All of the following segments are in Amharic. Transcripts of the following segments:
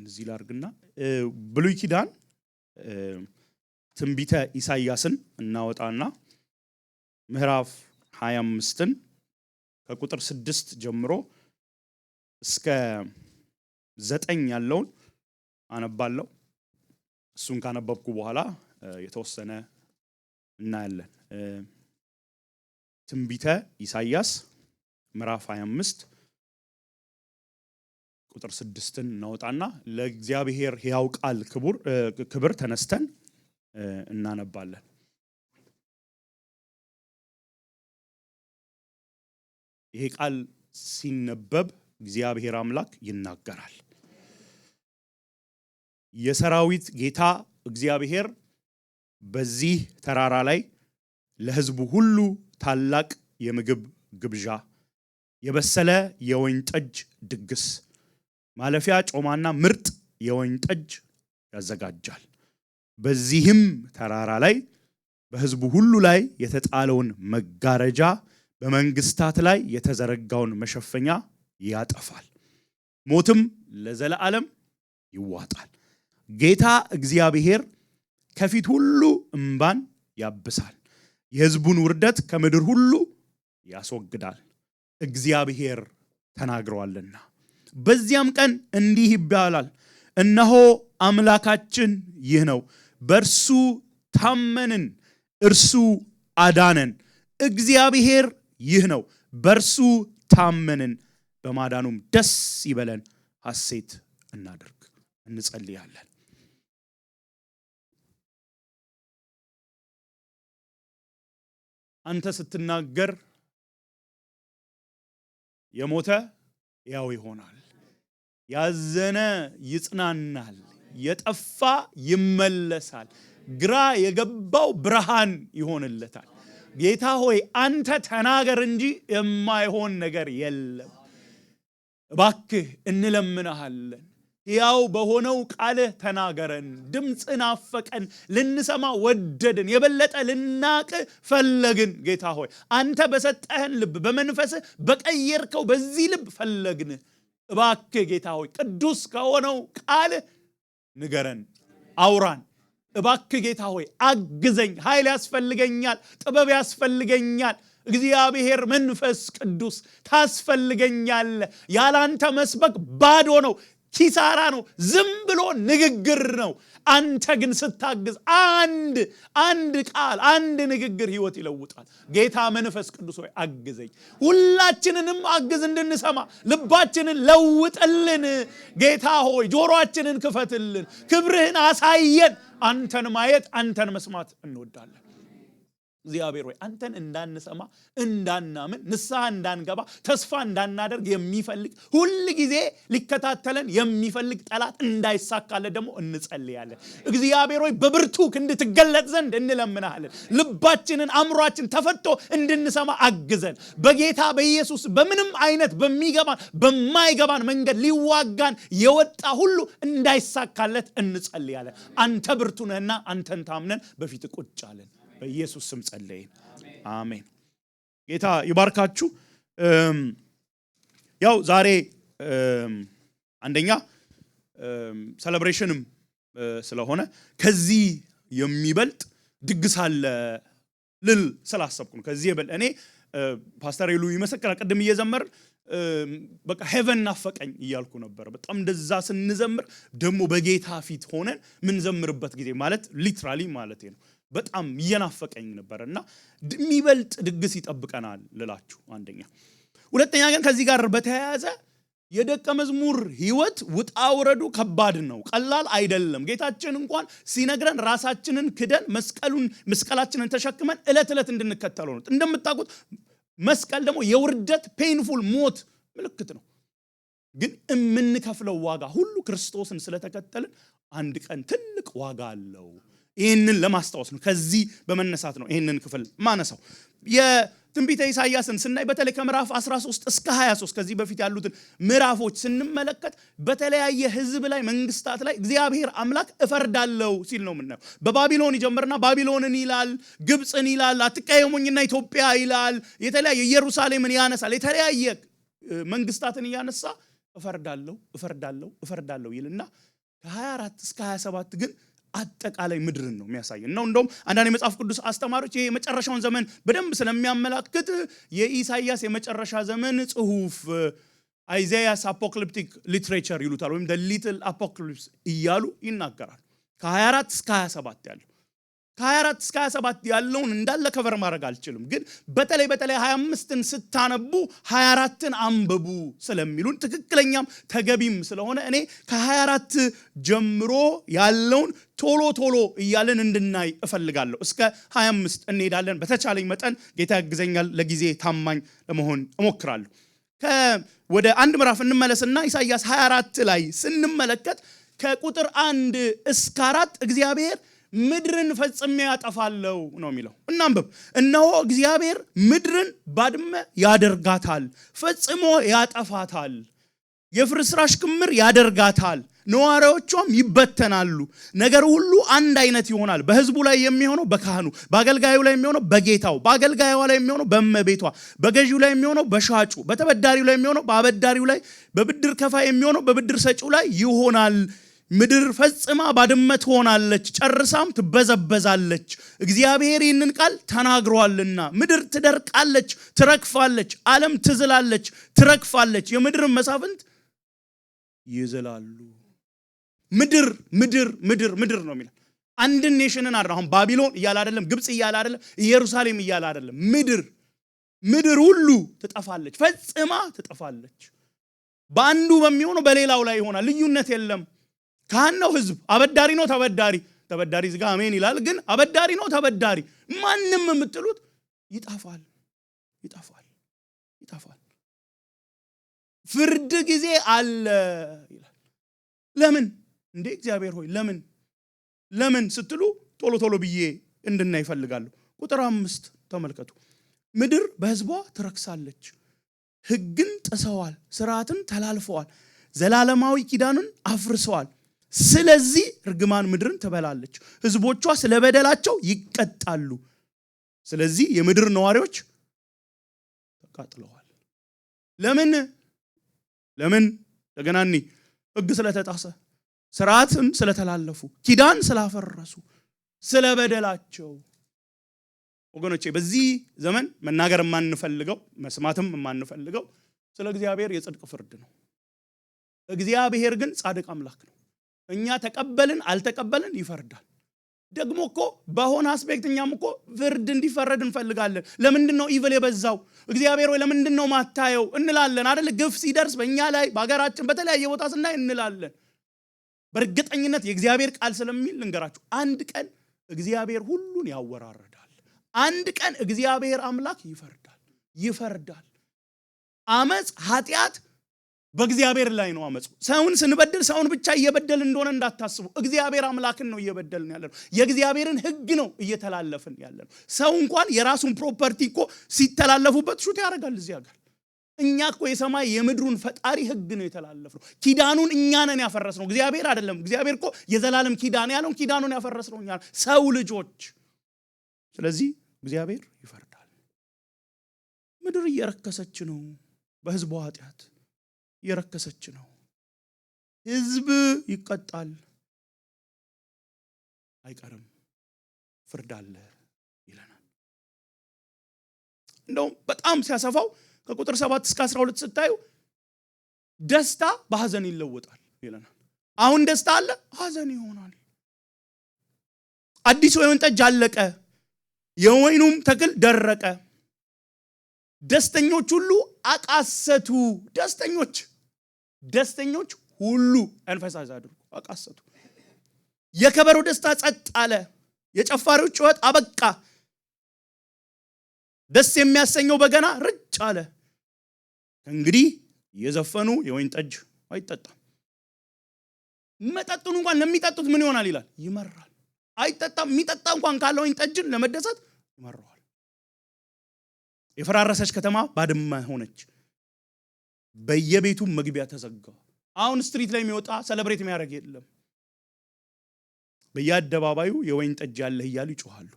እዚህ ላርግና ብሉይ ኪዳን ትንቢተ ኢሳይያስን እናወጣና ምዕራፍ 25ን ከቁጥር 6 ጀምሮ እስከ 9 ያለውን አነባለሁ። እሱን ካነበብኩ በኋላ የተወሰነ እናያለን። ትንቢተ ኢሳይያስ ምዕራፍ 25 ቁጥር 6ን እናወጣና ለእግዚአብሔር ሕያው ቃል ክብር ተነስተን እናነባለን። ይሄ ቃል ሲነበብ እግዚአብሔር አምላክ ይናገራል። የሰራዊት ጌታ እግዚአብሔር በዚህ ተራራ ላይ ለሕዝቡ ሁሉ ታላቅ የምግብ ግብዣ፣ የበሰለ የወይን ጠጅ ድግስ፣ ማለፊያ ጮማና ምርጥ የወይን ጠጅ ያዘጋጃል። በዚህም ተራራ ላይ በሕዝቡ ሁሉ ላይ የተጣለውን መጋረጃ፣ በመንግስታት ላይ የተዘረጋውን መሸፈኛ ያጠፋል። ሞትም ለዘላለም ይዋጣል። ጌታ እግዚአብሔር ከፊት ሁሉ እንባን ያብሳል። የሕዝቡን ውርደት ከምድር ሁሉ ያስወግዳል፣ እግዚአብሔር ተናግሯልና። በዚያም ቀን እንዲህ ይባላል፣ እነሆ አምላካችን ይህ ነው፣ በእርሱ ታመንን፣ እርሱ አዳነን። እግዚአብሔር ይህ ነው፣ በእርሱ ታመንን፣ በማዳኑም ደስ ይበለን፣ ሐሴት እናድርግ። እንጸልያለን። አንተ ስትናገር የሞተ ያው ይሆናል፣ ያዘነ ይጽናናል፣ የጠፋ ይመለሳል፣ ግራ የገባው ብርሃን ይሆንለታል። ጌታ ሆይ አንተ ተናገር እንጂ የማይሆን ነገር የለም። እባክህ እንለምንሃለን፣ ያው በሆነው ቃልህ ተናገረን። ድምፅን አፈቀን፣ ልንሰማ ወደድን፣ የበለጠ ልናቅ ፈለግን። ጌታ ሆይ አንተ በሰጠህን ልብ፣ በመንፈስህ በቀየርከው በዚህ ልብ ፈለግን። እባክህ ጌታ ሆይ ቅዱስ ከሆነው ቃልህ ንገረን፣ አውራን። እባክህ ጌታ ሆይ አግዘኝ። ኃይል ያስፈልገኛል፣ ጥበብ ያስፈልገኛል። እግዚአብሔር መንፈስ ቅዱስ ታስፈልገኛል። ያላንተ መስበክ ባዶ ነው፣ ኪሳራ ነው፣ ዝም ብሎ ንግግር ነው። አንተ ግን ስታግዝ አንድ ቃል፣ አንድ ንግግር ህይወት ይለውጣል። ጌታ መንፈስ ቅዱስ ሆይ አግዘኝ። ሁላችንንም አግዝ እንድንሰማ፣ ልባችንን ለውጥልን። ጌታ ሆይ ጆሮአችንን ክፈትልን፣ ክብርህን አሳየን። አንተን ማየት፣ አንተን መስማት እንወዳለን። እግዚአብሔር ሆይ አንተን እንዳንሰማ፣ እንዳናምን፣ ንስሐ እንዳንገባ፣ ተስፋ እንዳናደርግ የሚፈልግ ሁል ጊዜ ሊከታተለን የሚፈልግ ጠላት እንዳይሳካለት ደግሞ እንጸልያለን። እግዚአብሔር ሆይ በብርቱ እንድትገለጥ ዘንድ እንለምናለን። ልባችንን፣ አእምሯችን ተፈቶ እንድንሰማ አግዘን። በጌታ በኢየሱስ በምንም አይነት በሚገባን በማይገባን መንገድ ሊዋጋን የወጣ ሁሉ እንዳይሳካለት እንጸልያለን። አንተ ብርቱ ነህና አንተን ታምነን በፊት ቁጭ አለን። በኢየሱስ ስም ጸለይን፣ አሜን። ጌታ ይባርካችሁ። ያው ዛሬ አንደኛ ሴሌብሬሽንም ስለሆነ ከዚህ የሚበልጥ ድግስ አለ ልል ስላሰብኩ ነው። ከዚህ ይበልጥ እኔ ፓስተር ይሉ ይመሰክራል። ቅድም እየዘመርን በቃ ሄቨን ናፈቀኝ እያልኩ ነበር። በጣም እንደዛ ስንዘምር ደግሞ በጌታ ፊት ሆነን ምን ዘምርበት ጊዜ ማለት ሊትራሊ ማለት ነው በጣም እየናፈቀኝ ነበርና የሚበልጥ ድግስ ይጠብቀናል ልላችሁ አንደኛ። ሁለተኛ ግን ከዚህ ጋር በተያያዘ የደቀ መዝሙር ህይወት ውጣ ውረዱ ከባድ ነው፣ ቀላል አይደለም። ጌታችን እንኳን ሲነግረን ራሳችንን ክደን መስቀላችንን ተሸክመን ዕለት ዕለት እንድንከተለው ነው። እንደምታውቁት መስቀል ደግሞ የውርደት ፔንፉል ሞት ምልክት ነው። ግን የምንከፍለው ዋጋ ሁሉ ክርስቶስን ስለተከተልን አንድ ቀን ትልቅ ዋጋ አለው። ይህንን ለማስታወስ ነው። ከዚህ በመነሳት ነው ይህንን ክፍል ማነሳው። የትንቢተ ኢሳይያስን ስናይ በተለይ ከምዕራፍ 13 እስከ 23 ከዚህ በፊት ያሉትን ምዕራፎች ስንመለከት በተለያየ ህዝብ ላይ፣ መንግስታት ላይ እግዚአብሔር አምላክ እፈርዳለሁ ሲል ነው የምናየው። በባቢሎን ይጀምርና ባቢሎንን ይላል፣ ግብፅን ይላል፣ አትቀየሙኝና ኢትዮጵያ ይላል፣ የተለያየ ኢየሩሳሌምን ያነሳል። የተለያየ መንግስታትን እያነሳ እፈርዳለሁ ይልና ከ24 እስከ 27 ግን አጠቃላይ ምድርን ነው የሚያሳየን ነው። እንደውም አንዳንድ የመጽሐፍ ቅዱስ አስተማሪዎች ይሄ የመጨረሻውን ዘመን በደንብ ስለሚያመላክት የኢሳይያስ የመጨረሻ ዘመን ጽሑፍ አይዛያስ አፖካሊፕቲክ ሊትሬቸር ይሉታል፣ ወይም the little apocalypse እያሉ ይናገራል። ከ24 እስከ 27 ያለው ከ24 እስከ 27 ያለውን እንዳለ ከቨር ማድረግ አልችልም፣ ግን በተለይ 25ን ስታነቡ 24ን አንብቡ ስለሚሉን ትክክለኛም ተገቢም ስለሆነ እኔ ከ24 ጀምሮ ያለውን ቶሎ እያለን እንድናይ እፈልጋለሁ። እስከ 25 እንሄዳለን። በተቻለኝ መጠን ጌታ ያግዘኛል። ለጊዜ ታማኝ ለመሆን እሞክራለሁ። ወደ አንድ ምዕራፍ እንመለስና ኢሳይያስ 24 ላይ ስንመለከት ከቁጥር 1 እስከ 4 እግዚአብሔር ምድርን ፈጽሜ ያጠፋለሁ ነው የሚለው። እናንብብ። እነሆ እግዚአብሔር ምድርን ባድመ ያደርጋታል፣ ፈጽሞ ያጠፋታል፣ የፍርስራሽ ክምር ያደርጋታል፣ ነዋሪዎቿም ይበተናሉ። ነገር ሁሉ አንድ አይነት ይሆናል። በሕዝቡ ላይ የሚሆነው በካህኑ፣ በአገልጋዩ ላይ የሚሆነው በጌታው፣ በአገልጋዩዋ ላይ የሚሆነው በእመቤቷ፣ በገዢው ላይ የሚሆነው በሻጩ፣ በተበዳሪው ላይ የሚሆነው በአበዳሪው ላይ፣ በብድር ከፋይ የሚሆነው በብድር ሰጪው ላይ ይሆናል። ምድር ፈጽማ ባድመ ትሆናለች፣ ጨርሳም ትበዘበዛለች። እግዚአብሔር ይህንን ቃል ተናግሯልና ምድር ትደርቃለች፣ ትረግፋለች፣ ዓለም ትዝላለች፣ ትረግፋለች፣ የምድር መሳፍንት ይዝላሉ። ምድር ምድር ምድር ምድር ነው የሚለው። አንድ ኔሽንን አይደለም። አሁን ባቢሎን እያለ አይደለም፣ ግብጽ እያለ አይደለም፣ ኢየሩሳሌም እያለ አይደለም። ምድር ሁሉ ትጠፋለች፣ ፈጽማ ትጠፋለች። በአንዱ በሚሆነው በሌላው ላይ ይሆናል። ልዩነት የለም። ካህን ነው ህዝብ፣ አበዳሪ ነው ተበዳሪ። ተበዳሪ ዝጋ አሜን ይላል፣ ግን አበዳሪ ነው ተበዳሪ ማንም የምትሉት ይጠፋል። ፍርድ ጊዜ አለ ይላል። ለምን እንዴ እግዚአብሔር ሆይ ለምን ስትሉ ቶሎ ብዬ እንድናይ ይፈልጋለሁ። ቁጥር 5 ተመልከቱ። ምድር በህዝቧ ትረክሳለች፣ ህግን ጥሰዋል፣ ስርዓትን ተላልፈዋል፣ ዘላለማዊ ኪዳንን አፍርሰዋል። ስለዚህ እርግማን ምድርን ትበላለች፣ ህዝቦቿ ስለበደላቸው ይቀጣሉ። ስለዚህ የምድር ነዋሪዎች ተቃጥለዋል። ለምን ደገናኒ ህግ ስለተጣሰ፣ ስርዓትን ስለተላለፉ፣ ኪዳን ስላፈረሱ፣ ስለበደላቸው። ወገኖቼ በዚህ ዘመን መናገር የማንፈልገው መስማትም የማንፈልገው ስለ እግዚአብሔር የጽድቅ ፍርድ ነው። እግዚአብሔር ግን ጻድቅ አምላክ ነው። እኛ ተቀበልን አልተቀበልን ይፈርዳል። ደግሞ እኮ በሆነ አስፔክት እኛም እኮ ፍርድ እንዲፈረድ እንፈልጋለን። ለምንድነው ኢቭል የበዛው? እግዚአብሔር ወይ ለምንድነው ማታየው እንላለን አይደል? ግፍ ሲደርስ በእኛ ላይ በአገራችን በተለያየ ቦታ ስናይ እንላለን። በእርግጠኝነት የእግዚአብሔር ቃል ስለሚል ልንገራችሁ፣ አንድ ቀን እግዚአብሔር ሁሉን ያወራርዳል። አንድ ቀን እግዚአብሔር አምላክ ይፈርዳል። አመጽ ኃጢአት በእግዚአብሔር ላይ ነው አመጽ። ሰውን ስንበድል ሰውን ብቻ እየበደል እንደሆነ እንዳታስቡ። እግዚአብሔር አምላክን ነው እየበደልን ያለነው። የእግዚአብሔርን ህግ ነው እየተላለፍን ያለነው። ሰው እንኳን የራሱን ፕሮፐርቲ እኮ ሲተላለፉበት ሹት ያደርጋል እዚህ ሀገር። እኛ እኮ የሰማይ የምድሩን ፈጣሪ ህግ ነው የተላለፍነው። ኪዳኑን እኛ ነን ያፈረስነው፣ እግዚአብሔር አይደለም። እግዚአብሔር እኮ የዘላለም ኪዳን ያለውን ኪዳኑን ያፈረስነው እኛ ሰው ልጆች። ስለዚህ እግዚአብሔር ይፈርዳል። ምድር እየረከሰች ነው፣ በህዝቧ ኃጢአት እየረከሰች ነው። ህዝብ ይቀጣል፣ አይቀርም፣ ፍርድ አለ ይለናል። እንደውም በጣም ሲያሰፋው ከቁጥር 7 እስከ 12 ስታዩ ደስታ በሐዘን ይለወጣል ይለናል። አሁን ደስታ አለ፣ ሐዘን ይሆናል። አዲስ ወይን ጠጅ አለቀ፣ የወይኑም ተክል ደረቀ። ደስተኞች ሁሉ አቃሰቱ። ደስተኞች ሁሉ ኤንፈሳይዝ አድርጉ፣ አቃሰቱ። የከበሮ ደስታ ጸጥ አለ፣ የጨፋሪዎች ጩኸት አበቃ። ደስ የሚያሰኘው በገና ርጭ አለ። እንግዲህ የዘፈኑ የወይን ጠጅ አይጠጣም። መጠጡን እንኳን ለሚጠጡት ምን ይሆናል ይላል? ይመራል። አይጠጣም። የሚጠጣ እንኳን ካለ ወይን ጠጅን ለመደሰት ይመራዋል። የፈራረሰች ከተማ ባድማ ሆነች፣ በየቤቱ መግቢያ ተዘጋ። አሁን ስትሪት ላይ የሚወጣ ሴሌብሬት የሚያደርግ የለም። በየአደባባዩ የወይን ጠጅ ያለህ እያሉ ይጮሃሉ።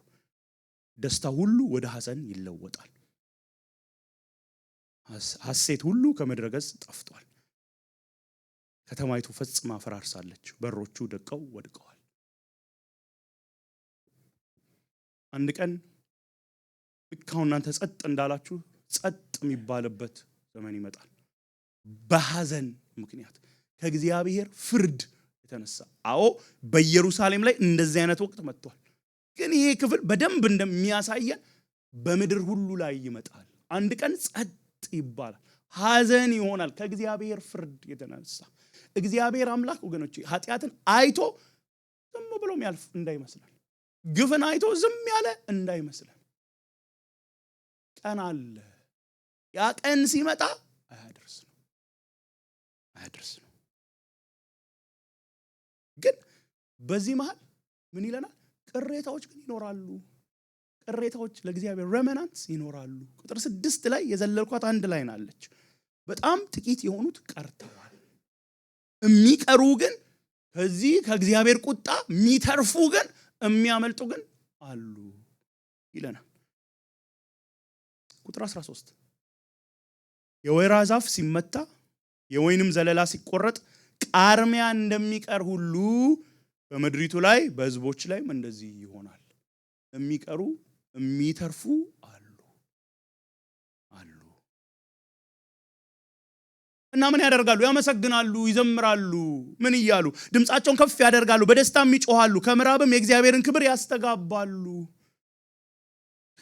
ደስታ ሁሉ ወደ ሐዘን ይለወጣል። ሐሴት ሁሉ ከምድረ ገጽ ጠፍቷል። ከተማይቱ ፈጽማ ፈራርሳለች፣ በሮቹ ደቀው ወድቀዋል። አንድ ቀን ልክ አሁን እናንተ ጸጥ እንዳላችሁ ጸጥ የሚባልበት ዘመን ይመጣል። በሐዘን ምክንያት ከእግዚአብሔር ፍርድ የተነሳ። አዎ በኢየሩሳሌም ላይ እንደዚህ አይነት ወቅት መጥቷል። ግን ይሄ ክፍል በደንብ እንደሚያሳየን በምድር ሁሉ ላይ ይመጣል። አንድ ቀን ጸጥ ይባላል፣ ሐዘን ይሆናል ከእግዚአብሔር ፍርድ የተነሳ። እግዚአብሔር አምላክ ወገኖቼ ኃጢአትን አይቶ ዝም ብሎ የሚያልፍ እንዳይመስላል፣ ግፍን አይቶ ዝም ያለ እንዳይመስላል። ቀን አለ። ያ ቀን ሲመጣ አያደርስ ነው። ግን በዚህ መሃል ምን ይለናል? ቅሬታዎች ግን ይኖራሉ። ቅሬታዎች ለእግዚአብሔር ሬመናንትስ ይኖራሉ። ቁጥር 6 ላይ የዘለልኳት አንድ ላይ ናለች። በጣም ጥቂት የሆኑት ቀርተዋል። የሚቀሩ ግን ከዚህ ከእግዚአብሔር ቁጣ የሚተርፉ ግን የሚያመልጡ ግን አሉ ይለናል። ቁጥር 13 የወይራ ዛፍ ሲመታ የወይንም ዘለላ ሲቆረጥ ቃርሚያ እንደሚቀር ሁሉ በምድሪቱ ላይ በሕዝቦች ላይም እንደዚህ ይሆናል። የሚቀሩ የሚተርፉ አሉ እና ምን ያደርጋሉ? ያመሰግናሉ፣ ይዘምራሉ። ምን እያሉ? ድምፃቸውን ከፍ ያደርጋሉ፣ በደስታም ይጮሃሉ፣ ከምዕራብም የእግዚአብሔርን ክብር ያስተጋባሉ።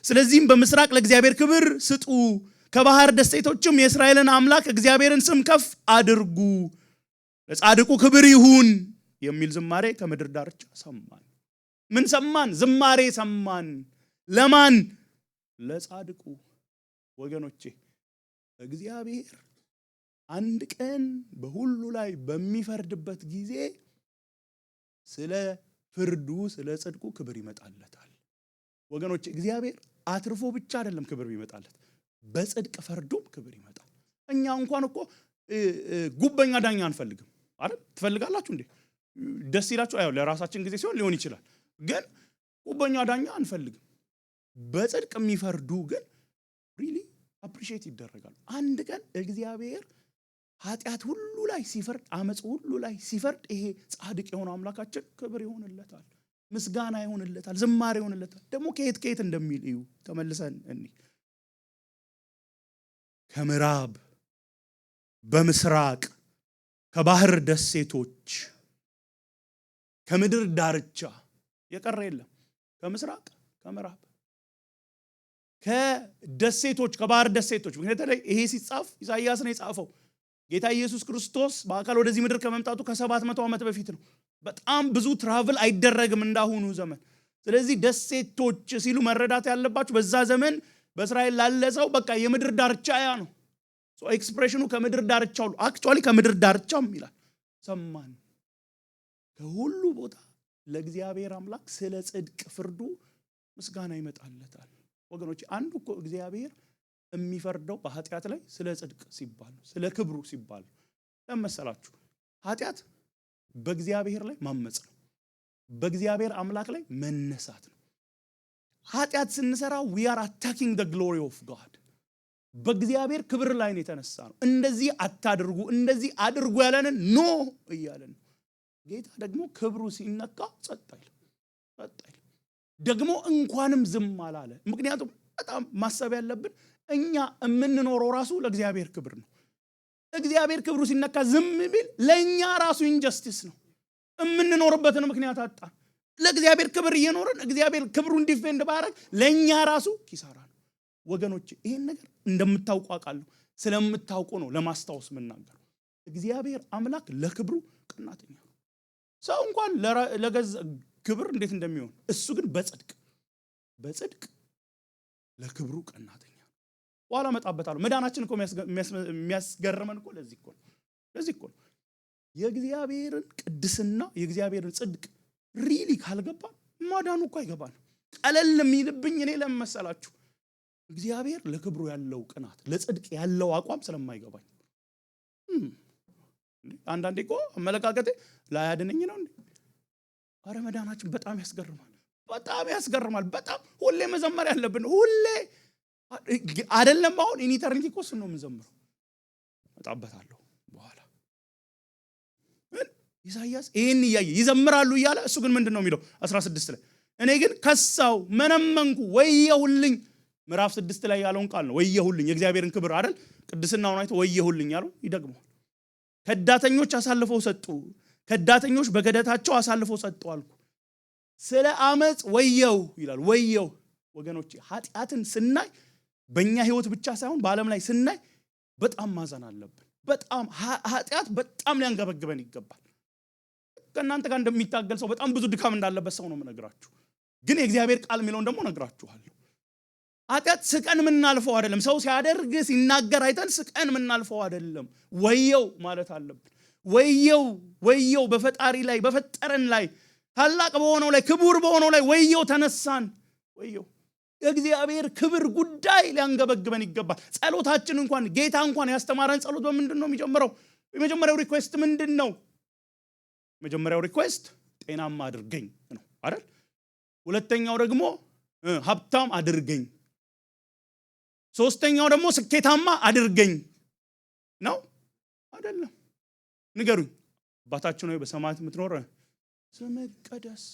ስለዚህም በምስራቅ ለእግዚአብሔር ክብር ስጡ፣ ከባህር ደሴቶችም የእስራኤልን አምላክ እግዚአብሔርን ስም ከፍ አድርጉ፣ ለጻድቁ ክብር ይሁን የሚል ዝማሬ ከምድር ዳርቻ ሰማን። ምን ሰማን? ዝማሬ ሰማን። ለማን? ለጻድቁ። ወገኖቼ እግዚአብሔር አንድ ቀን በሁሉ ላይ በሚፈርድበት ጊዜ ስለ ፍርዱ ስለ ጽድቁ ክብር ይመጣለታል። ወገኖቼ እግዚአብሔር አትርፎ ብቻ አይደለም ክብር ይመጣለት፣ በጽድቅ ፈርዶም ክብር ይመጣል። እኛ እንኳን እኮ ጉበኛ ዳኛ አንፈልግም አይደል? ትፈልጋላችሁ እንዴ? ደስ ይላችሁ? አዎ ለራሳችን ጊዜ ሲሆን ሊሆን ይችላል። ግን ጉበኛ ዳኛ አንፈልግም። በጽድቅ የሚፈርዱ ግን ሪሊ አፕሪሺየት ይደረጋሉ። አንድ ቀን እግዚአብሔር ኃጢአት ሁሉ ላይ ሲፈርድ፣ አመጽ ሁሉ ላይ ሲፈርድ ይሄ ጻድቅ የሆነው አምላካችን ክብር ይሆንለታል፣ ምስጋና ይሆንለታል፣ ዝማሬ ይሆንለታል። ደግሞ ከየት እንደሚል እዩ። ተመልሰን እንይ። ከምዕራብ፣ በምስራቅ፣ ከባህር ደሴቶች፣ ከምድር ዳርቻ የቀረ የለም። ከምስራቅ፣ ከምዕራብ፣ ከደሴቶች፣ ከባህር ደሴቶች። ምክንያቱም ይሄ ሲጻፍ ኢሳይያስ ነው የጻፈው። ጌታ ኢየሱስ ክርስቶስ በአካል ወደዚህ ምድር ከመምጣቱ ከ700 ዓመት በፊት ነው። በጣም ብዙ ትራቭል አይደረግም እንዳሁኑ ዘመን። ስለዚህ ደሴቶች ሲሉ መረዳት ያለባችሁ በዛ ዘመን በእስራኤል ላለ ሰው በቃ የምድር ዳርቻ ያ ነው። ኤክስፕሬሽኑ ከምድር ዳርቻው አክቹአሊ ከምድር ዳርቻም ይላል። ሰማን። ከሁሉ ቦታ ለእግዚአብሔር አምላክ ስለ ጽድቅ ፍርዱ ምስጋና ይመጣለታል። ወገኖች አንዱ እኮ እግዚአብሔር የሚፈርደው በኃጢአት ላይ ስለ ጽድቅ ሲባል ስለ ክብሩ ሲባል ለመሰላችሁ ኃጢአት በእግዚአብሔር ላይ ማመጽ ነው። በእግዚአብሔር አምላክ ላይ መነሳት ነው። ኃጢአት ስንሰራ we are attacking the glory of God። በእግዚአብሔር ክብር ላይ ነው የተነሳ ነው። እንደዚህ አታድርጉ፣ እንደዚህ አድርጉ ያለንን ኖ እያለን ጌታ ደግሞ ክብሩ ሲነካ ጸጥ አይል። ደግሞ እንኳንም ዝም አላለ። ምክንያቱም በጣም ማሰብ ያለብን እኛ የምንኖረው ራሱ ለእግዚአብሔር ክብር ነው። እግዚአብሔር ክብሩ ሲነካ ዝም ቢል ለኛ ራሱ ኢንጀስቲስ ነው። የምንኖርበትን ምክንያት አጣን። ለእግዚአብሔር ክብር እየኖርን እግዚአብሔር ክብሩን ዲፌንድ ባረግ ለኛ ራሱ ኪሳራ ነው። ወገኖች ይሄን ነገር እንደምታውቁ አውቃለሁ። ስለምታውቁ ነው ለማስታወስ መናገር። እግዚአብሔር አምላክ ለክብሩ ቀናተኛ ነው። ሰው እንኳን ለገዛ ክብር እንዴት እንደሚሆን እሱ ግን በጽድቅ ለክብሩ ቀናተኛ ነው። በኋላ መጣበታለሁ። መዳናችን እኮ የሚያስገርመን እኮ ለዚህ እኮ ነው። የእግዚአብሔርን ቅድስና የእግዚአብሔርን ጽድቅ ሪሊ ካልገባን ማዳኑ እኮ አይገባን። ቀለል የሚልብኝ እኔ ለመሰላችሁ እግዚአብሔር ለክብሩ ያለው ቅናት ለጽድቅ ያለው አቋም ስለማይገባኝ አንዳንዴ እኮ አመለካከቴ ላያድነኝ ነው እንዴ? አረ መዳናችን በጣም ያስገርማል። በጣም ሁሌ መዘመር ያለብን ሁሌ አይደለም። አሁን ኢተርኒቲ እኮ እሱን ነው የምንዘምረው። መጣበታለሁ በኋላ። ኢሳይያስ ይሄን እያየ ይዘምራሉ እያለ እሱ ግን ምንድነው የሚለው 16 ላይ እኔ ግን ከሳው መነመንኩ ወየሁልኝ። ምዕራፍ 6 ላይ ያለውን ቃል ነው ወየሁልኝ። የእግዚአብሔርን ክብር አይደል ቅድስናውን አይቶ ወየሁልኝ ያለው ይደግመዋል። ከዳተኞች አሳልፈው ሰጡ፣ ከዳተኞች በገደታቸው አሳልፈው ሰጡ አልኩ። ስለ አመጽ ወየው ይላል። ወየው ወገኖቼ፣ ኃጢአትን ስናይ በእኛ ህይወት ብቻ ሳይሆን በዓለም ላይ ስናይ በጣም ማዘን አለብን። በጣም ኃጢአት በጣም ሊያንገበግበን ይገባል። ከእናንተ ጋር እንደሚታገል ሰው በጣም ብዙ ድካም እንዳለበት ሰው ነው የምነግራችሁ። ግን የእግዚአብሔር ቃል የሚለውን ደግሞ ነግራችኋለሁ። ኃጢአት ስቀን የምናልፈው አይደለም። ሰው ሲያደርግ ሲናገር አይተን ስቀን የምናልፈው አይደለም። ወየው ማለት አለብን። ወየው ወየው በፈጣሪ ላይ በፈጠረን ላይ ታላቅ በሆነው ላይ ክቡር በሆነው ላይ ወየው ተነሳን። ወየው የእግዚአብሔር ክብር ጉዳይ ሊያንገበግበን ይገባል። ጸሎታችን እንኳን ጌታ እንኳን ያስተማረን ጸሎት በምንድን ነው የሚጀምረው? የመጀመሪያው ሪኩዌስት ምንድን ነው? መጀመሪያው ሪኩዌስት ጤናማ አድርገኝ ነው አይደል? ሁለተኛው ደግሞ ሀብታም አድርገኝ፣ ሶስተኛው ደግሞ ስኬታማ አድርገኝ ነው አይደለም? ንገሩኝ። አባታችን ሆይ በሰማያት የምትኖር ስምህ ይቀደስ።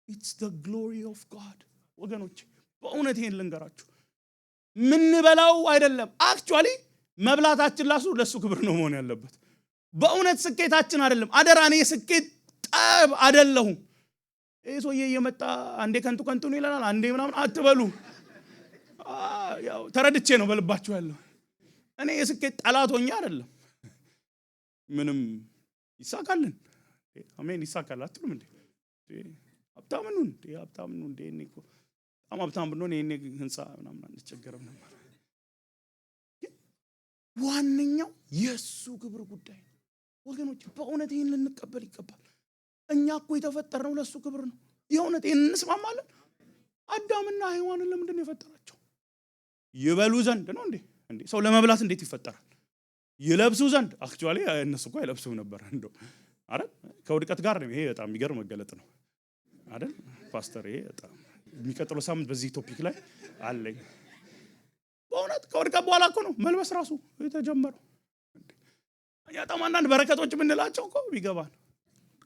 it's the glory of God። ወገኖች በእውነት ይሄን ልንገራችሁ፣ ምን በላው አይደለም። አክቹአሊ መብላታችን ለሱ ክብር ነው መሆን ያለበት። በእውነት ስኬታችን አይደለም። አደራ እኔ ስኬት ጠብ አይደለሁም። ይሄ ሰውዬ እየመጣ አንዴ ከንቱ ነው ይላል፣ አንዴ ምናምን አትበሉ። ያው ተረድቼ ነው በልባችሁ ያለው። እኔ የስኬት ጠላት ሆኜ አይደለም። ምንም ይሳካልን፣ አሜን ይሳካል አትሉም እንዴ? ሀብታም ነው እንዴ? ሀብታም ነው እንዴ? እኔ እኮ በጣም ሀብታም ብንሆን ይሄኔ ህንጻ ምናምን አንቸገርም ነበር። ዋነኛው የሱ ክብር ጉዳይ ወገኖች፣ በእውነት ይሄን ልንቀበል ይገባል። እኛ እኮ የተፈጠርነው ለሱ ክብር ነው። የእውነት ይሄን እንስማማለን? አዳምና ሔዋንን ለምንድን ነው የፈጠራቸው? ይበሉ ዘንድ ነው እንዴ? ሰው ለመብላት እንዴት ይፈጠራል? ይለብሱ ዘንድ። አክቹአሊ እነሱ እኮ አይለብሱም ነበር እንደው አይደል? ከውድቀት ጋር ነው። ይሄ በጣም የሚገርም መገለጥ ነው አይደል ፓስተር? ይሄ በጣም የሚቀጥለው ሳምንት በዚህ ቶፒክ ላይ አለኝ። በእውነት ከውድቀት በኋላ እኮ ነው መልበስ ራሱ የተጀመረው። በጣም አንዳንድ በረከቶች የምንላቸው እኮ ቢገባን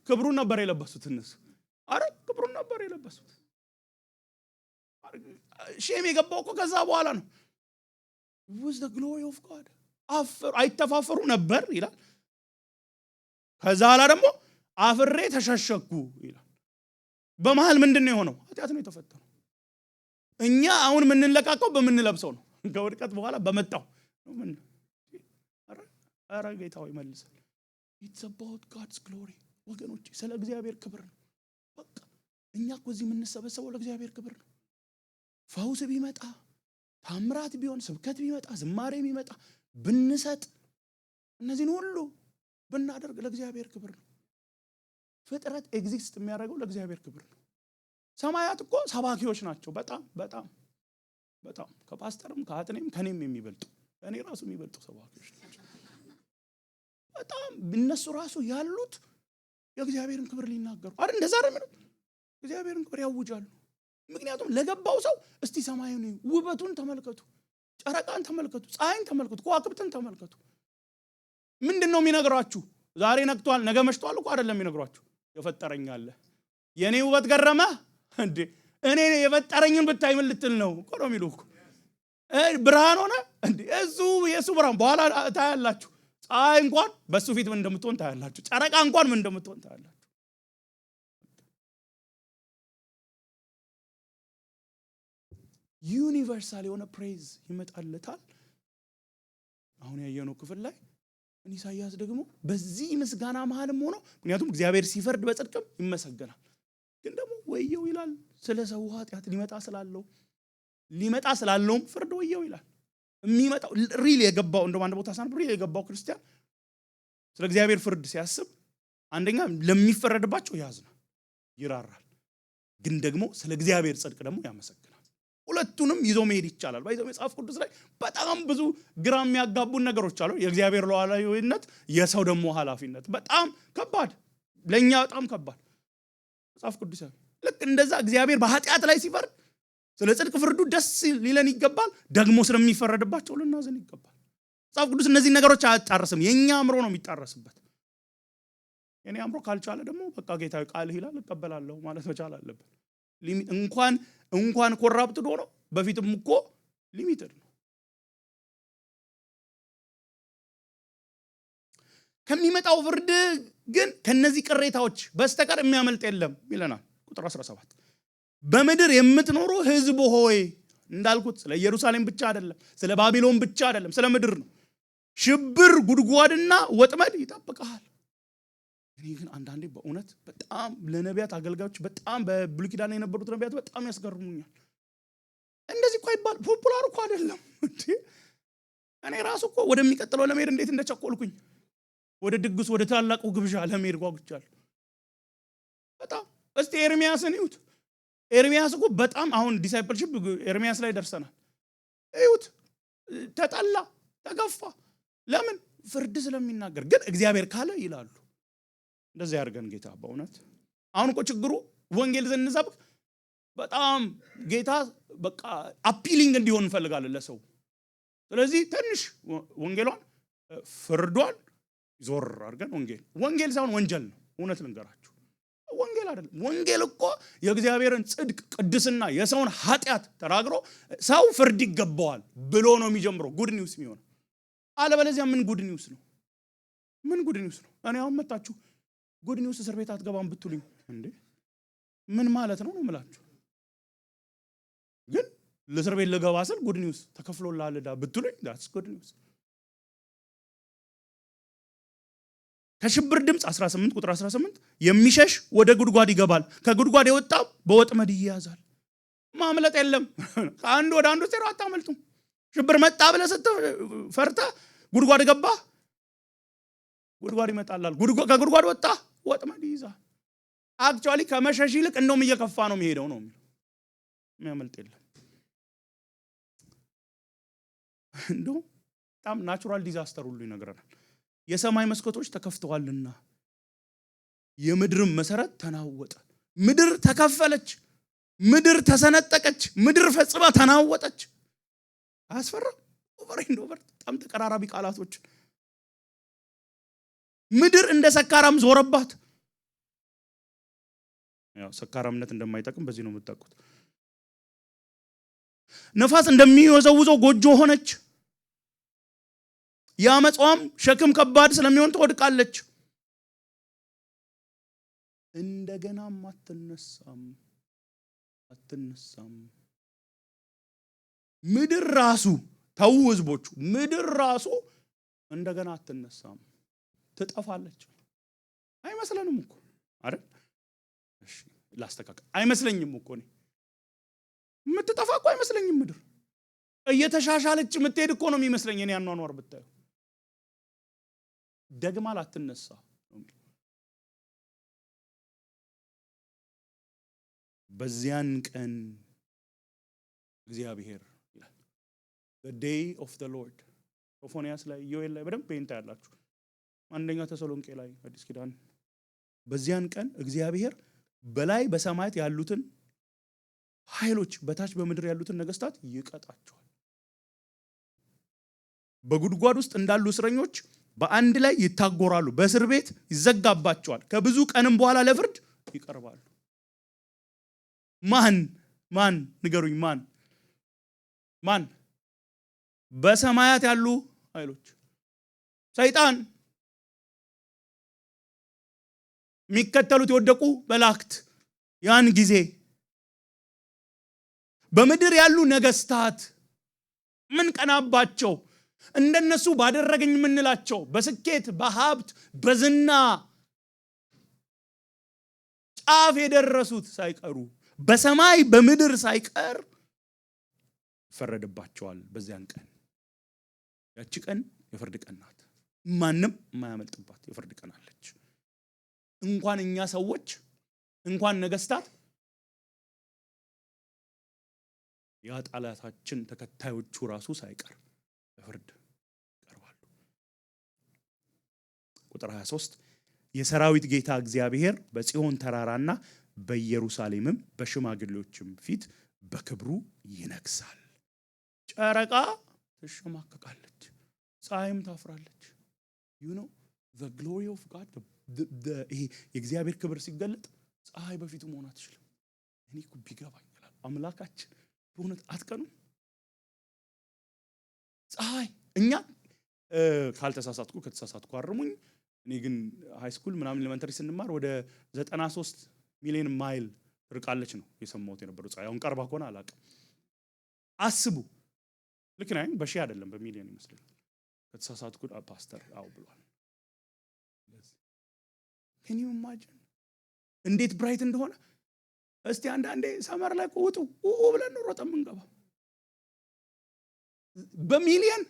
ክብሩን ነበር የለበሱት እነሱ አይደል? ክብሩን ነበር የለበሱት። ሼም የገባው እኮ ከዛ በኋላ ነው። it was the glory of God። አይተፋፈሩ ነበር ይላል። ከዛ ኋላ ደግሞ አፍሬ ተሸሸኩ ይላል። በመሃል ምንድነው የሆነው? ኃጢአት ነው የተፈጠረው። እኛ አሁን የምንለቃቀው በምንለብሰው ነው። ከውድቀት በኋላ በመጣው ምን አረ ጌታው ይመልሳል። it's about God's glory ወገኖች፣ ስለ እግዚአብሔር ክብር ነው። በቃ እኛ እኮ እዚህ የምንሰበሰበው ለእግዚአብሔር ክብር ነው። ፈውስ ቢመጣ፣ ታምራት ቢሆን፣ ስብከት ቢመጣ፣ ዝማሬ ቢመጣ፣ ብንሰጥ፣ እነዚህን ሁሉ ብናደርግ ለእግዚአብሔር ክብር ነው። ፍጥረት ኤግዚስት የሚያደርገው ለእግዚአብሔር ክብር ነው። ሰማያት እኮ ሰባኪዎች ናቸው። በጣም በጣም በጣም ከፓስተርም ከአጥኔም ከኔም የሚበልጡ እኔ ራሱ የሚበልጡ ሰባኪዎች ናቸው። በጣም እነሱ ራሱ ያሉት የእግዚአብሔርን ክብር ሊናገሩ አይደል? እንደዛ ነው። እግዚአብሔርን ክብር ያውጃሉ። ምክንያቱም ለገባው ሰው እስቲ ሰማዩን ውበቱን ተመልከቱ፣ ጨረቃን ተመልከቱ፣ ፀሐይን ተመልከቱ፣ ከዋክብትን ተመልከቱ። ምንድነው የሚነግራችሁ? ዛሬ ነግቷል ነገ መሽቷል እኮ አይደለም የሚነግራችሁ። የፈጠረኝ አለ። የኔ ውበት ገረመ እንዴ? እኔ የፈጠረኝን ብታይ ምን ልትል ነው እኮ ነው የሚሉት። ብርሃን ሆነ እንዴ? እሱ የሱ ብርሃን በኋላ ታያላችሁ። ፀሐይ እንኳን በሱ ፊት ምን እንደምትሆን ታያላችሁ። ጨረቃ እንኳን ምን እንደምትሆን ታያላችሁ። ዩኒቨርሳል የሆነ ፕሬዝ ይመጣለታል። አሁን ያየነው ክፍል ላይ ኢሳይያስ ደግሞ በዚህ ምስጋና መሃልም ሆኖ ምክንያቱም እግዚአብሔር ሲፈርድ በጽድቅም ይመሰገናል፣ ግን ደግሞ ወየው ይላል ስለ ሰው ኃጢአት ሊመጣ ስላለውም ፍርድ ወየው ይላል። የሚመጣው ሪል የገባው እንደው አንድ ቦታ ሳን ሪል የገባው ክርስቲያን ስለ እግዚአብሔር ፍርድ ሲያስብ አንደኛ ለሚፈረድባቸው ያዝናል፣ ይራራል፣ ግን ደግሞ ስለ እግዚአብሔር ጽድቅ ደግሞ ያመሰግናል። ሁለቱንም ይዞ መሄድ ይቻላል። ባይዘው መጽሐፍ ቅዱስ ላይ በጣም ብዙ ግራ የሚያጋቡን ነገሮች አሉ። የእግዚአብሔር ሉዓላዊነት፣ የሰው ደግሞ ኃላፊነት በጣም ከባድ፣ ለኛ በጣም ከባድ መጽሐፍ ቅዱስ ላይ ልክ እንደዛ እግዚአብሔር በኃጢአት ላይ ሲፈርድ ስለ ጽድቅ ፍርዱ ደስ ሊለን ይገባል፣ ደግሞ ስለሚፈረድባቸው ልናዘን ይገባል። መጽሐፍ ቅዱስ እነዚህ ነገሮች አያጣርስም። የኛ አእምሮ ነው የሚጣረስበት። የኔ አምሮ ካልቻለ ደግሞ በቃ ጌታዊ ቃልህ ይላል እቀበላለሁ ማለት መቻል አለብን። እንኳን ኮራፕትድ ሆኖ በፊትም እኮ ሊሚትድ ነው። ከሚመጣው ፍርድ ግን ከነዚህ ቅሬታዎች በስተቀር የሚያመልጥ የለም ይለናል ቁጥር 17። በምድር የምትኖሩ ሕዝብ ሆይ እንዳልኩት ስለ ኢየሩሳሌም ብቻ አይደለም፣ ስለ ባቢሎን ብቻ አይደለም፣ ስለ ምድር ነው። ሽብር ጉድጓድና ወጥመድ ይጠብቃል። እኔ ግን አንዳንዴ በእውነት በጣም ለነቢያት አገልጋዮች በጣም በብሉይ ኪዳን የነበሩት ነቢያት በጣም ያስገርሙኛል። እንደዚህ እኮ አይባል ፖፑላር እኮ አይደለም እንዴ! እኔ ራሱ እኮ ወደሚቀጥለው ለመሄድ እንዴት እንደቸኮልኩኝ ወደ ድግስ ወደ ታላቁ ግብዣ ለመሄድ ጓጉቻለሁ በጣም። እስቲ ኤርሚያስን ይዩት። ኤርሚያስ እኮ በጣም አሁን ዲሳይፕልሺፕ ኤርሚያስ ላይ ደርሰናል። ይዩት፣ ተጠላ፣ ተገፋ። ለምን? ፍርድ ስለሚናገር። ግን እግዚአብሔር ካለ ይላሉ። እንደዚህ ያርገን ጌታ በእውነት። አሁን እኮ ችግሩ ወንጌል ዘንሰብክ በጣም ጌታ በቃ አፒሊንግ እንዲሆን እንፈልጋለን ለሰው። ስለዚህ ትንሽ ወንጌሏን ፍርዷን ዞር አድርገን ወንጌል ሳይሆን ወንጀል ነው። እውነት ልንገራችሁ ወንጌል አይደለም። ወንጌል እኮ የእግዚአብሔርን ጽድቅ፣ ቅድስና፣ የሰውን ኃጢአት ተናግሮ ሰው ፍርድ ይገባዋል ብሎ ነው የሚጀምረው። ጉድ ኒውስ የሚሆነው። አለበለዚያ ምን ጉድ ኒውስ ነው? ምን ጉድ ኒውስ ነው? እኔ አሁን መጣችሁ ጉድ ኒውስ እስር ቤት አትገባም ብትሉኝ እንዴ ምን ማለት ነው የምላችሁ። ግን ለእስር ቤት ልገባ ስል ጉድ ኒውስ ተከፍሎልሃል ዕዳ ብትሉኝ ዳትስ ጉድ ኒውስ። ከሽብር ድምፅ 18 ቁጥር 18 የሚሸሽ ወደ ጉድጓድ ይገባል፣ ከጉድጓድ የወጣ በወጥመድ ይያዛል። ማምለጥ የለም። ከአንዱ ወደ አንዱ ሴራ አታመልጡም። ሽብር መጣ ብለህ ፈርተህ ጉድጓድ ገባ፣ ጉድጓድ ይመጣላል። ከጉድጓድ ወጣ ወጥመድ ይይዛል። አክቹአሊ ከመሸሽ ይልቅ እንደውም እየከፋ ነው የሚሄደው ነው የሚለው። የሚያመልጥ የለም። እንደውም በጣም ናቹራል ዲዛስተር ሁሉ ይነግረናል። የሰማይ መስኮቶች ተከፍተዋልና የምድርም መሰረት ተናወጠ። ምድር ተከፈለች፣ ምድር ተሰነጠቀች፣ ምድር ፈጽማ ተናወጠች። አያስፈራም? ኦቨር ኤንድ ኦቨር በጣም ተቀራራቢ ቃላቶች። ምድር እንደ ሰካራም ዞረባት። ያው ሰካራምነት እንደማይጠቅም በዚህ ነው የምታውቁት። ነፋስ እንደሚወዘውዘው ጎጆ ሆነች። ያመጻም ሸክም ከባድ ስለሚሆን ትወድቃለች፣ እንደገናም አትነሳም። ምድር ራሱ ተው ህዝቦቹ፣ ምድር ራሱ እንደገና አትነሳም፣ ትጠፋለች። አይመስለንም እኮ አይደል? እሺ ላስተካክል። አይመስለኝም እኮ እኔ የምትጠፋ እኮ አይመስለኝም። ምድር እየተሻሻለች የምትሄድ እኮ ነው የሚመስለኝ። እኔ ያኗኗር ብታዩ ደግማ ላትነሳ በዚያን ቀን እግዚአብሔር ይላል the day of the Lord። ሶፎንያስ ላይ ዮኤል ላይ በደንብ ፔንታ ያላችሁ አንደኛ ተሰሎንቄ ላይ አዲስ ኪዳን። በዚያን ቀን እግዚአብሔር በላይ በሰማያት ያሉትን ኃይሎች በታች በምድር ያሉትን ነገስታት ይቀጣቸዋል። በጉድጓድ ውስጥ እንዳሉ እስረኞች በአንድ ላይ ይታጎራሉ፣ በእስር ቤት ይዘጋባቸዋል፣ ከብዙ ቀንም በኋላ ለፍርድ ይቀርባሉ። ማን ንገሩኝ? ማን? በሰማያት ያሉ ኃይሎች፣ ሰይጣን፣ የሚከተሉት የወደቁ መላእክት፣ ያን ጊዜ በምድር ያሉ ነገስታት ምን ቀናባቸው እንደነሱ ባደረገኝ የምንላቸው በስኬት በሀብት በዝና ጫፍ የደረሱት ሳይቀሩ በሰማይ በምድር ሳይቀር ይፈረድባቸዋል በዚያን ቀን። ያቺ ቀን የፍርድ ቀን ናት። ማንም የማያመልጥባት የፍርድ ቀን አለች። እንኳን እኛ ሰዎች፣ እንኳን ነገስታት፣ ያ ጠላታችን ተከታዮቹ ራሱ ሳይቀር ለፍርድ ይቀርባሉ። ቁጥር 23 የሰራዊት ጌታ እግዚአብሔር በጽዮን ተራራና በኢየሩሳሌምም በሽማግሌዎችም ፊት በክብሩ ይነግሳል። ጨረቃ ትሸማቀቃለች፣ ፀሐይም ታፍራለች። the glory of God ይሄ የእግዚአብሔር ክብር ሲገለጥ ፀሐይ በፊቱ መሆን አትችልም። እኔ እኮ ቢገባኝ ይላል አምላካችን በእውነት አትቀኑ ፀሐይ እኛ ካልተሳሳትኩ ከተሳሳትኩ አርሙኝ። እኔ ግን ሃይ ስኩል ምናምን ኤሌመንተሪ ስንማር ወደ 93 ሚሊዮን ማይል ርቃለች ነው የሰማሁት የነበረው ፀሐይ። አሁን ቀርባ ከሆነ አላውቅም። አስቡ ልክ ነኝ በሺህ አይደለም በሚሊዮን ይመስለኛል። ከተሳሳትኩ ፓስተር አው ብሏል። can you imagine እንዴት ብራይት እንደሆነ። እስቲ አንዳንዴ ሰመር ላይ ቁጡ ብለን ሮጠን እንገባ በሚሊዮን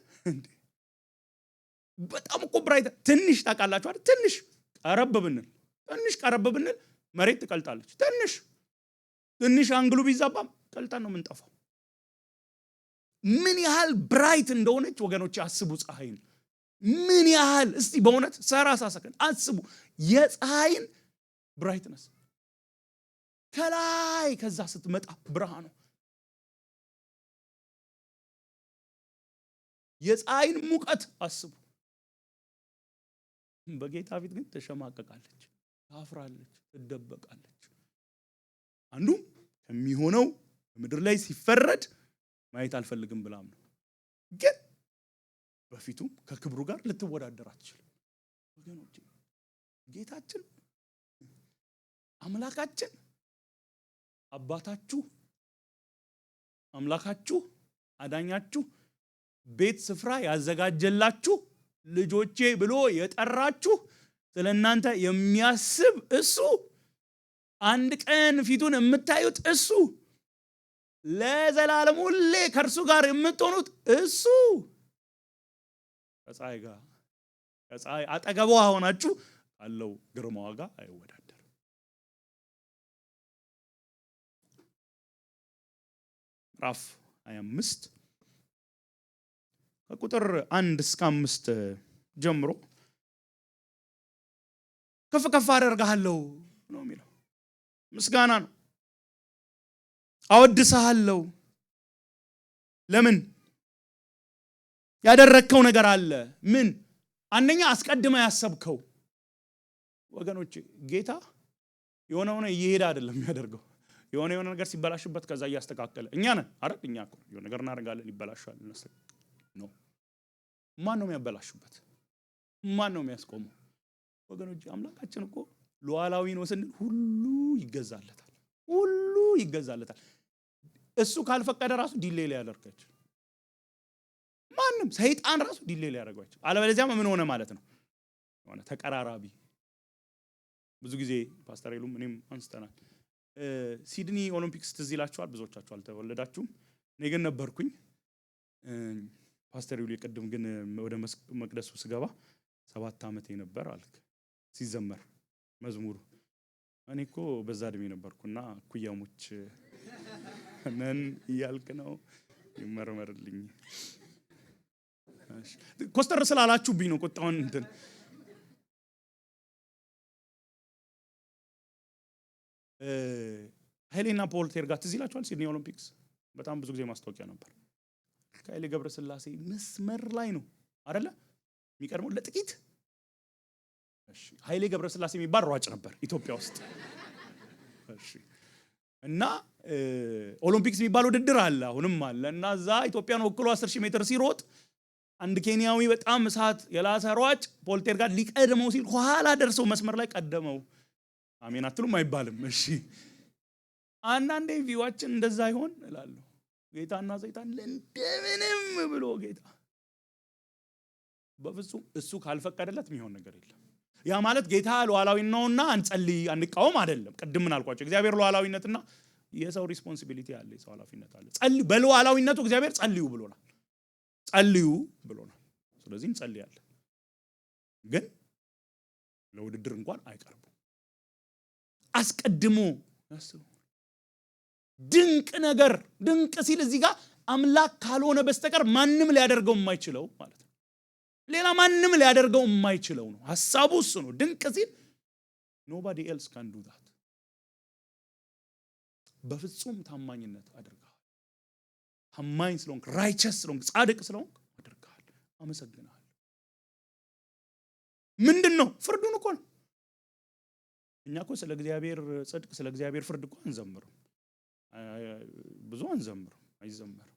በጣም እኮ ብራይት ትንሽ ታውቃላችሁ አይደል? ትንሽ ቀረብ ብንል መሬት ትቀልጣለች። ትንሽ አንግሉ ቢዛባም ቀልጣን ነው የምንጠፋው። ምን ያህል ብራይት እንደሆነች ወገኖች አስቡ ፀሐይን ምን ያህል እስቲ በእውነት 30 ሰከንድ አስቡ የፀሐይን ብራይትነስ ከላይ ከዛ ስትመጣ ብርሃኑ የፀሐይን ሙቀት አስቡ። በጌታ ፊት ግን ተሸማቀቃለች፣ ታፍራለች፣ ትደበቃለች። አንዱ ከሚሆነው ምድር ላይ ሲፈረድ ማየት አልፈልግም ብላም ነው። ግን በፊቱ ከክብሩ ጋር ልትወዳደር አትችልም ወገኖቼ። ጌታችን አምላካችን አባታችሁ አምላካችሁ አዳኛችሁ ቤት ስፍራ ያዘጋጀላችሁ ልጆቼ ብሎ የጠራችሁ ስለናንተ የሚያስብ እሱ አንድ ቀን ፊቱን የምታዩት እሱ ለዘላለም ሁሌ ከእርሱ ጋር የምትሆኑት እሱ ከፀሐይ አጠገቧ ሆናችሁ ካለው ግርማዋ ጋር አይወዳደርም። ምዕራፍ 25 ከቁጥር 1 እስከ 5 ጀምሮ ከፍ አደርጋለሁ ነው የሚለው። ምስጋና ነው። አወድስሃለሁ። ለምን? ያደረከው ነገር አለ። ምን? አንደኛ አስቀድመ ያሰብከው። ወገኖቼ ጌታ የሆነ እየሄደ አይደለም የሚያደርገው። የሆነ ነገር ሲበላሽበት ከዛ እያስተካከለ እኛ ነን አይደል? እኛ እኮ የሆነ ነገር እናደርጋለን ይበላሻል ነው። ማን ነው የሚያበላሽበት? ማን ነው የሚያስቆመው? ወገኖቼ አምላካችን እኮ ሉዓላዊ ነው ስንል ሁሉ ይገዛለታል። እሱ ካልፈቀደ ራሱ ዲሌይ ሊያደርጋች ማንም ሰይጣን ራሱ ዲሌይ ሊያደርጋች አለበለዚያም ምን ሆነ ማለት ነው ሆነ ተቀራራቢ። ብዙ ጊዜ ፓስተር ኤሉም እኔም አንስተናል። ሲድኒ ኦሎምፒክስ ትዝ ይላችኋል። ብዙዎቻችሁ አልተወለዳችሁም። እኔ ግን ነበርኩኝ። ፓስተር ኤሉ የቀድም ግን ወደ መቅደሱ ስገባ 7 ዓመቴ ነበር አልክ ሲዘመር መዝሙሩ። እኔ እኮ በዛ እድሜ ነበርኩና ኩያሞች ነን እያልክ ነው ይመረመርልኝ። ኮስተር ስላላችሁብኝ ነው ቁጣውን እንትን ኃይሌና ፖልቴር ጋር ትዝ ይላችኋል። ሲድኒ ኦሎምፒክስ በጣም ብዙ ጊዜ ማስታወቂያ ነበር። ኃይሌ ገብረስላሴ መስመር ላይ ነው አይደለ የሚቀድመው ለጥቂት። እሺ ኃይሌ ገብረስላሴ የሚባል ሯጭ ነበር ኢትዮጵያ ውስጥ። እሺ እና ኦሎምፒክስ የሚባል ውድድር አለ አሁንም አለ። እና እዛ ኢትዮጵያን ወክሎ 10000 ሜትር ሲሮጥ አንድ ኬንያዊ በጣም እሳት የላሰ ሯጭ ፖልቴር ጋር ሊቀድመው ሲል ኋላ ደርሰው መስመር ላይ ቀደመው። አሜን አትሉም? አይባልም። እሺ አንዳንዴ ቪዋችን እንደዛ ይሆን እላለሁ። ጌታና ሰይጣን ለእንደምንም ብሎ ጌታ በፍጹም እሱ ካልፈቀደለት የሚሆን ነገር የለም። ያ ማለት ጌታ ሉዓላዊ ነውና አንጸልይ አንቃወም አይደለም። ቅድም ምን አልኳችሁ? እግዚአብሔር ሉዓላዊነትና የሰው ሪስፖንሲቢሊቲ አለ፣ የሰው ኃላፊነት አለ። በሉዓላዊነቱ እግዚአብሔር ጸልዩ ብሎናል። ስለዚህ እንጸልያለን። ግን ለውድድር እንኳን አይቀርቡ። አስቀድሞ ያስቡ። ድንቅ ሲል እዚህ ጋር አምላክ ካልሆነ በስተቀር ማንም ሊያደርገው የማይችለው ማለት ነው። ሌላ ማንም ሊያደርገው የማይችለው ነው። ሐሳቡ እሱ ነው። ድንቅ ሲል nobody else can do that። በፍጹም ታማኝነት አድርገሃል። ታማኝ ስለሆንክ፣ righteous ስለሆንክ፣ ጻድቅ ስለሆንክ አድርገሃል። አመሰግናለሁ። ምንድነው? ፍርዱን እኮ ነው። እኛ እኮ ስለ እግዚአብሔር ጽድቅ ስለ እግዚአብሔር ፍርድ እኮ አንዘምርም። ብዙ አንዘምርም፣ አይዘመርም።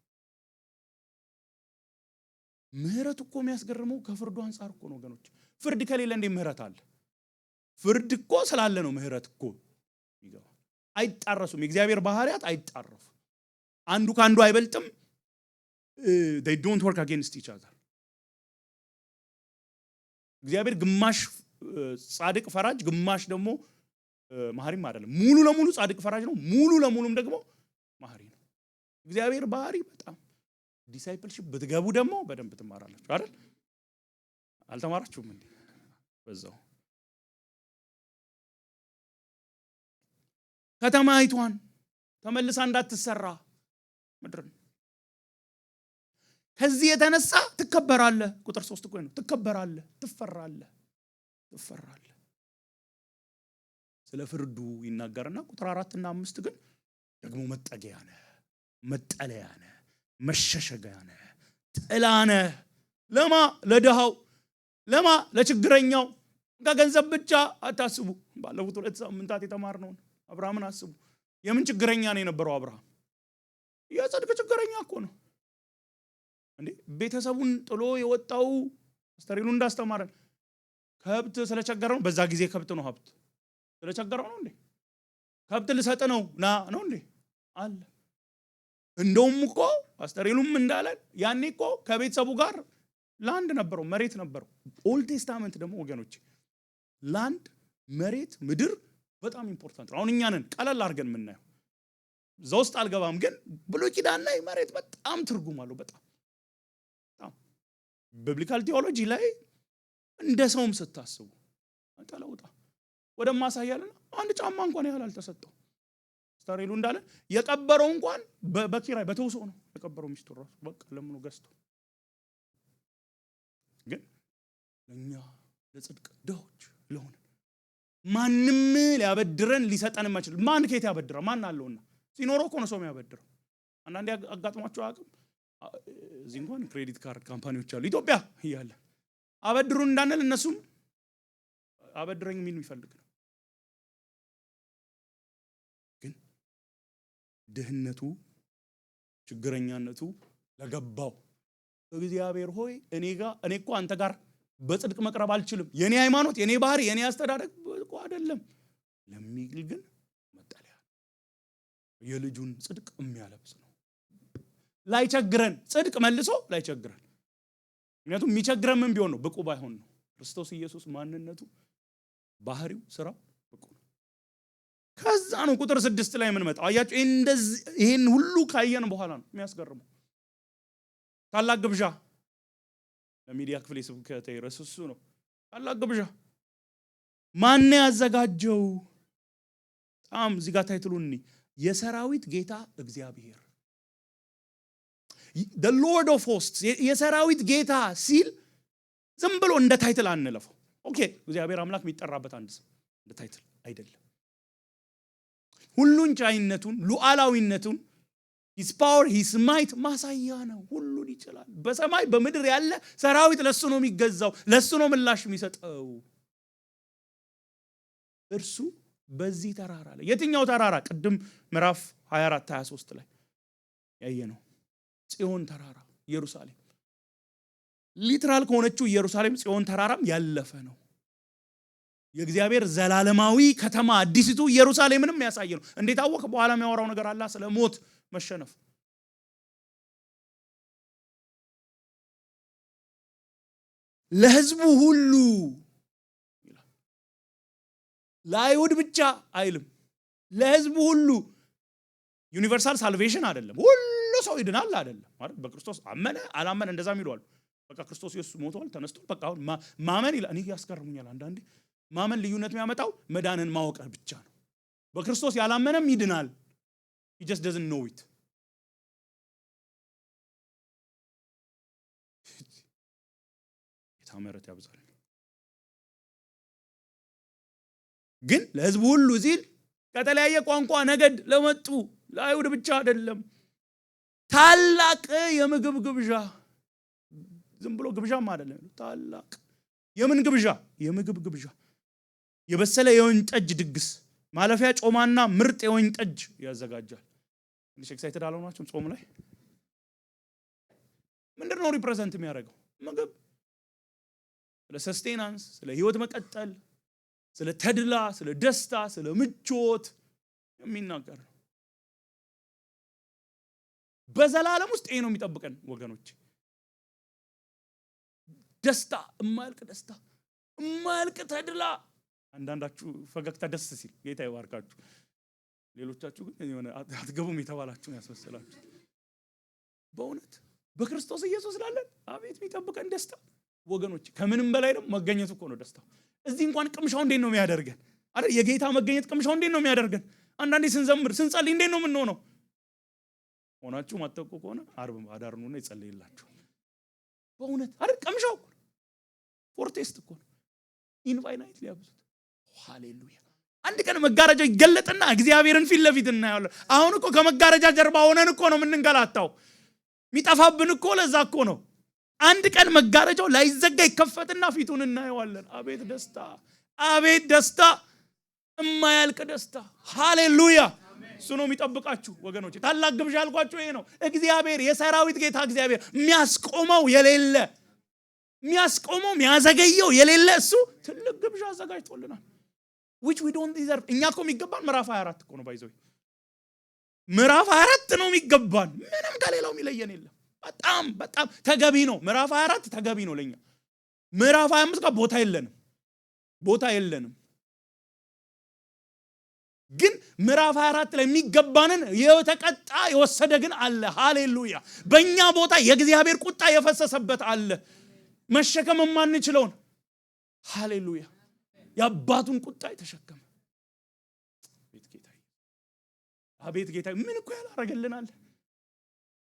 ምህረት እኮ የሚያስገርመው ከፍርዱ አንፃር እኮ ነው ወገኖች። ፍርድ ከሌለ እንዴ ምህረት አለ? ፍርድ እኮ ስላለ ነው ምህረት እኮ ይገባ። አይጣረሱም። የእግዚአብሔር ባህሪያት አይጣረፉ። አንዱ ካንዱ አይበልጥም። they don't work against each other። እግዚአብሔር ግማሽ ጻድቅ ፈራጅ ግማሽ ደግሞ መሐሪም አይደለም። ሙሉ ለሙሉ ጻድቅ ፈራጅ ነው፣ ሙሉ ለሙሉም ደግሞ መሐሪ ነው። እግዚአብሔር ባህሪ በጣም ዲሳይፕልሺፕ ብትገቡ ደግሞ በደንብ ትማራላችሁ አይደል? አልተማራችሁም እንዴ? በዛው ከተማይቷን ተመልሳ እንዳትሰራ ምድርን ከዚህ የተነሳ ትከበራለህ። ቁጥር 3 እኮ ነው። ትከበራለህ፣ ትፈራለህ። ስለ ፍርዱ ይናገርና ቁጥር 4 እና 5 ግን ደግሞ መጠጊያ ነህ፣ መጠለያ ነህ፣ መሸሸጊያ ነህ፣ ጥላ ነህ። ለማ ለድሃው፣ ለማ ለችግረኛው። ከገንዘብ ብቻ አታስቡ። ባለፉት 2 ሳምንታት የተማርነው አብርሃምን አስቡ። የምን ችግረኛ ነው የነበረው አብርሃም? የጽድቅ ችግረኛ እኮ ነው እንዴ። ቤተሰቡን ጥሎ የወጣው አስተሪሉ እንዳስተማረን ከብት ስለቸገረው ነው። በዛ ጊዜ ከብት ነው ሀብት ስለቸገረው ነው እንዴ? ከብት ልሰጥ ነው ና ነው እንዴ አለ። እንደውም እኮ አስተሪሉም እንዳለን ያኔ እኮ ከቤተሰቡ ጋር ላንድ ነበረው፣ መሬት ነበረው። ኦልድ ቴስታመንት ደግሞ ወገኖች ላንድ፣ መሬት፣ ምድር በጣም ኢምፖርታንት ነው። አሁን እኛ ነን ቀለል አድርገን የምናየው፣ እዛ ውስጥ አልገባም። ግን ብሉይ ኪዳን ላይ መሬት በጣም ትርጉም አለው። በጣም ቢብሊካል ቴዎሎጂ ላይ እንደ ሰውም ስታስቡ ተለውጣ ወደማሳያልና አንድ ጫማ እንኳን ያህል አልተሰጠው። አስተሪሉ እንዳለን የቀበረው እንኳን በኪራይ በተውሶ ነው የቀበረው። ሚስቱ ራሱ በቃ ለምኑ ገዝቶ። ግን ለኛ ለጽድቅ ድሆች ለሆነ ማንም ሊያበድረን ሊሰጠን የማይችል ማን ከየት ያበድራል? ማን አለውና? ሲኖረው እኮ ነው ሰው የሚያበድረው። አንዳንዴ አጋጥሟቸው አቅም እዚህ እንኳን ክሬዲት ካርድ ካምፓኒዎች አሉ ኢትዮጵያ እያለ አበድሩን እንዳንል እነሱም አበድረኝ የሚል የሚፈልግ ነው። ግን ድህነቱ ችግረኛነቱ ለገባው እግዚአብሔር ሆይ እኔ እኮ አንተ ጋር በጽድቅ መቅረብ አልችልም፣ የኔ ሃይማኖት፣ የኔ ባህሪ፣ የኔ አስተዳደግ እኮ አይደለም ለሚል ግን መጠለያ የልጁን ጽድቅ የሚያለብስ ነው። ላይቸግረን ጽድቅ መልሶ ላይቸግረን። ምክንያቱም የሚቸግረን ምን ቢሆን ነው? ብቁ ባይሆን ነው። ክርስቶስ ኢየሱስ ማንነቱ፣ ባህሪው፣ ስራው ብቁ ነው። ከዛ ነው ቁጥር 6 ላይ ምን መጣው? አያችሁ፣ ይሄን ሁሉ ካየን በኋላ ነው የሚያስገርመው። ታላቅ ግብዣ ለሚዲያ ክፍል የስብከተ ርዕሱ ነው። ታላቅ ግብዣ ማን ያዘጋጀው? በጣም እዚህ ጋር ታይትሉን የሰራዊት ጌታ እግዚአብሔር the Lord of hosts የሰራዊት ጌታ ሲል ዝም ብሎ እንደ ታይትል አንለፈው። ኦኬ እግዚአብሔር አምላክ የሚጠራበት አንድ ስም እንደ ታይትል አይደለም። ሁሉን ቻይነቱን፣ ሉዓላዊነቱን፣ his power his might ማሳያ ነው። ሁሉን ይችላል። በሰማይ በምድር ያለ ሰራዊት ለሱ ነው የሚገዛው፣ ለሱ ነው ምላሽ የሚሰጠው። እርሱ በዚህ ተራራ ላይ የትኛው ተራራ? ቅድም ምዕራፍ 24 23 ላይ ያየነው ጽዮን ተራራ ኢየሩሳሌም። ሊትራል ከሆነችው ኢየሩሳሌም ጽዮን ተራራም ያለፈ ነው። የእግዚአብሔር ዘላለማዊ ከተማ አዲስቱ ኢየሩሳሌምንም ያሳየ ነው። እንዴት አወቅ? በኋላ የሚያወራው ነገር አለ ስለ ሞት መሸነፍ። ለህዝቡ ሁሉ ይላል። ለአይሁድ ብቻ አይልም፣ ለህዝቡ ሁሉ። ዩኒቨርሳል ሳልቬሽን አይደለም፣ ሁሉ ሰው ይድናል አይደለም ማለት በክርስቶስ አመነ አላመነ እንደዛም ይሏል። በቃ ክርስቶስ ኢየሱስ ሞቷል ተነስቷል፣ በቃ አሁን ማመን ይላል። እኔ ያስገርሙኛል አንዳንዴ ማመን ልዩነት የሚያመጣው መዳንን ማወቅ ብቻ ነው። በክርስቶስ ያላመነም ይድናል። he just doesn't know it። የታመረተ ያብዛል። ግን ለህዝቡ ሁሉ ሲል ከተለያየ ቋንቋ ነገድ ለመጡ ለአይሁድ ብቻ አይደለም። ታላቅ የምግብ ግብዣ፣ ዝም ብሎ ግብዣም አይደለም፣ ታላቅ የምን ግብዣ? የምግብ ግብዣ፣ የበሰለ የወይን ጠጅ ድግስ፣ ማለፊያ ጮማና ምርጥ የወይን ጠጅ ያዘጋጃል። ትንሽ ኤክሳይትድ አልሆናችሁም? ጾም ላይ ምንድነው ሪፕሬዘንት የሚያደርገው? ምግብ። ስለ ሰስቴናንስ፣ ስለ ህይወት መቀጠል፣ ስለ ተድላ፣ ስለ ደስታ፣ ስለ ምቾት የሚናገር ነው። በዘላለም ውስጥ ይሄ ነው የሚጠብቀን ወገኖች። ደስታ፣ የማያልቅ ደስታ፣ የማያልቅ ተድላ። አንዳንዳችሁ ፈገግታ ደስ ሲል ጌታ ይባርካችሁ፣ ሌሎቻችሁ ግን የሆነ አትገቡም የተባላችሁ ያስመስላችሁ። በእውነት በክርስቶስ ኢየሱስ ላለን አቤት የሚጠብቀን ደስታ ወገኖች። ከምንም በላይ ደግሞ መገኘቱ እኮ ነው ደስታው። እዚህ እንኳን ቅምሻው እንዴት ነው የሚያደርገን አይደል? የጌታ መገኘት ቅምሻው እንዴት ነው የሚያደርገን? አንዳንዴ ስንዘምር ስንጸልይ እንዴት ነው የምንሆነው? ሆናችሁ ማጠቁ ከሆነ አርብ አዳር ነውና ይጸልይላችሁ። በእውነት አይደል? ቅምሻው እኮ ፎርቴስት እኮ ነው። ኢንፋይናይት ሊያብዙት። ሃሌሉያ። አንድ ቀን መጋረጃው ይገለጥና እግዚአብሔርን ፊት ለፊት እናያለን። አሁን እኮ ከመጋረጃ ጀርባ ሆነን እኮ ነው የምንንገላታው። የሚጠፋብን እኮ ለዛ እኮ ነው። አንድ ቀን መጋረጃው ላይዘጋ ይከፈትና ፊቱን እናየዋለን። አቤት ደስታ፣ አቤት ደስታ፣ የማያልቅ ደስታ። ሃሌሉያ። እሱ ነው የሚጠብቃችሁ ወገኖች። ታላቅ ግብዣ ያልኳችሁ ይሄ ነው። እግዚአብሔር የሰራዊት ጌታ እግዚአብሔር የሚያስቆመው የሌለ፣ የሚያስቆመው የሚያዘገየው የሌለ እሱ ትልቅ ግብዣ አዘጋጅቶልናል። which we don't deserve። እኛ እኮ የሚገባን ምዕራፍ 24 እኮ ነው። ባይዘው ምዕራፍ 24 ነው የሚገባን። ምንም ከሌላው የሚለየን የለም። በጣም በጣም ተገቢ ነው። ምዕራፍ 24 ተገቢ ነው ለኛ። ምዕራፍ 25 ጋር ቦታ የለንም፣ ቦታ የለንም። ግን ምዕራፍ 24 ላይ የሚገባንን የተቀጣ የወሰደ ግን አለ። ሃሌሉያ። በእኛ ቦታ የእግዚአብሔር ቁጣ የፈሰሰበት አለ፣ መሸከም የማንችለውን። ሃሌሉያ። የአባቱን ቁጣ የተሸከመ ቤት ጌታ። አቤት ጌታ ምን እኮ ያላረገልናል።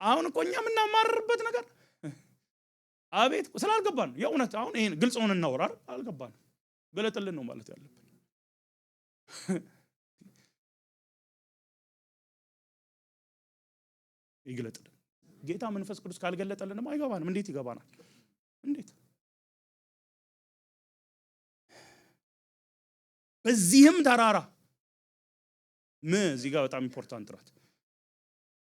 አሁን እኮ እኛ የምናማርርበት ነገር አቤት ስላልገባን የእውነት አሁን ይሄን ግልጽ ሆነን እናወራ። አልገባን ገለጥልን ነው ማለት ያለብን። ይገለጥልን ጌታ መንፈስ ቅዱስ ካልገለጠልንም አይገባንም። እንዴት ይገባናል? እንዴት? በዚህም ተራራ እዚህ ጋር በጣም ኢምፖርታንት ናት።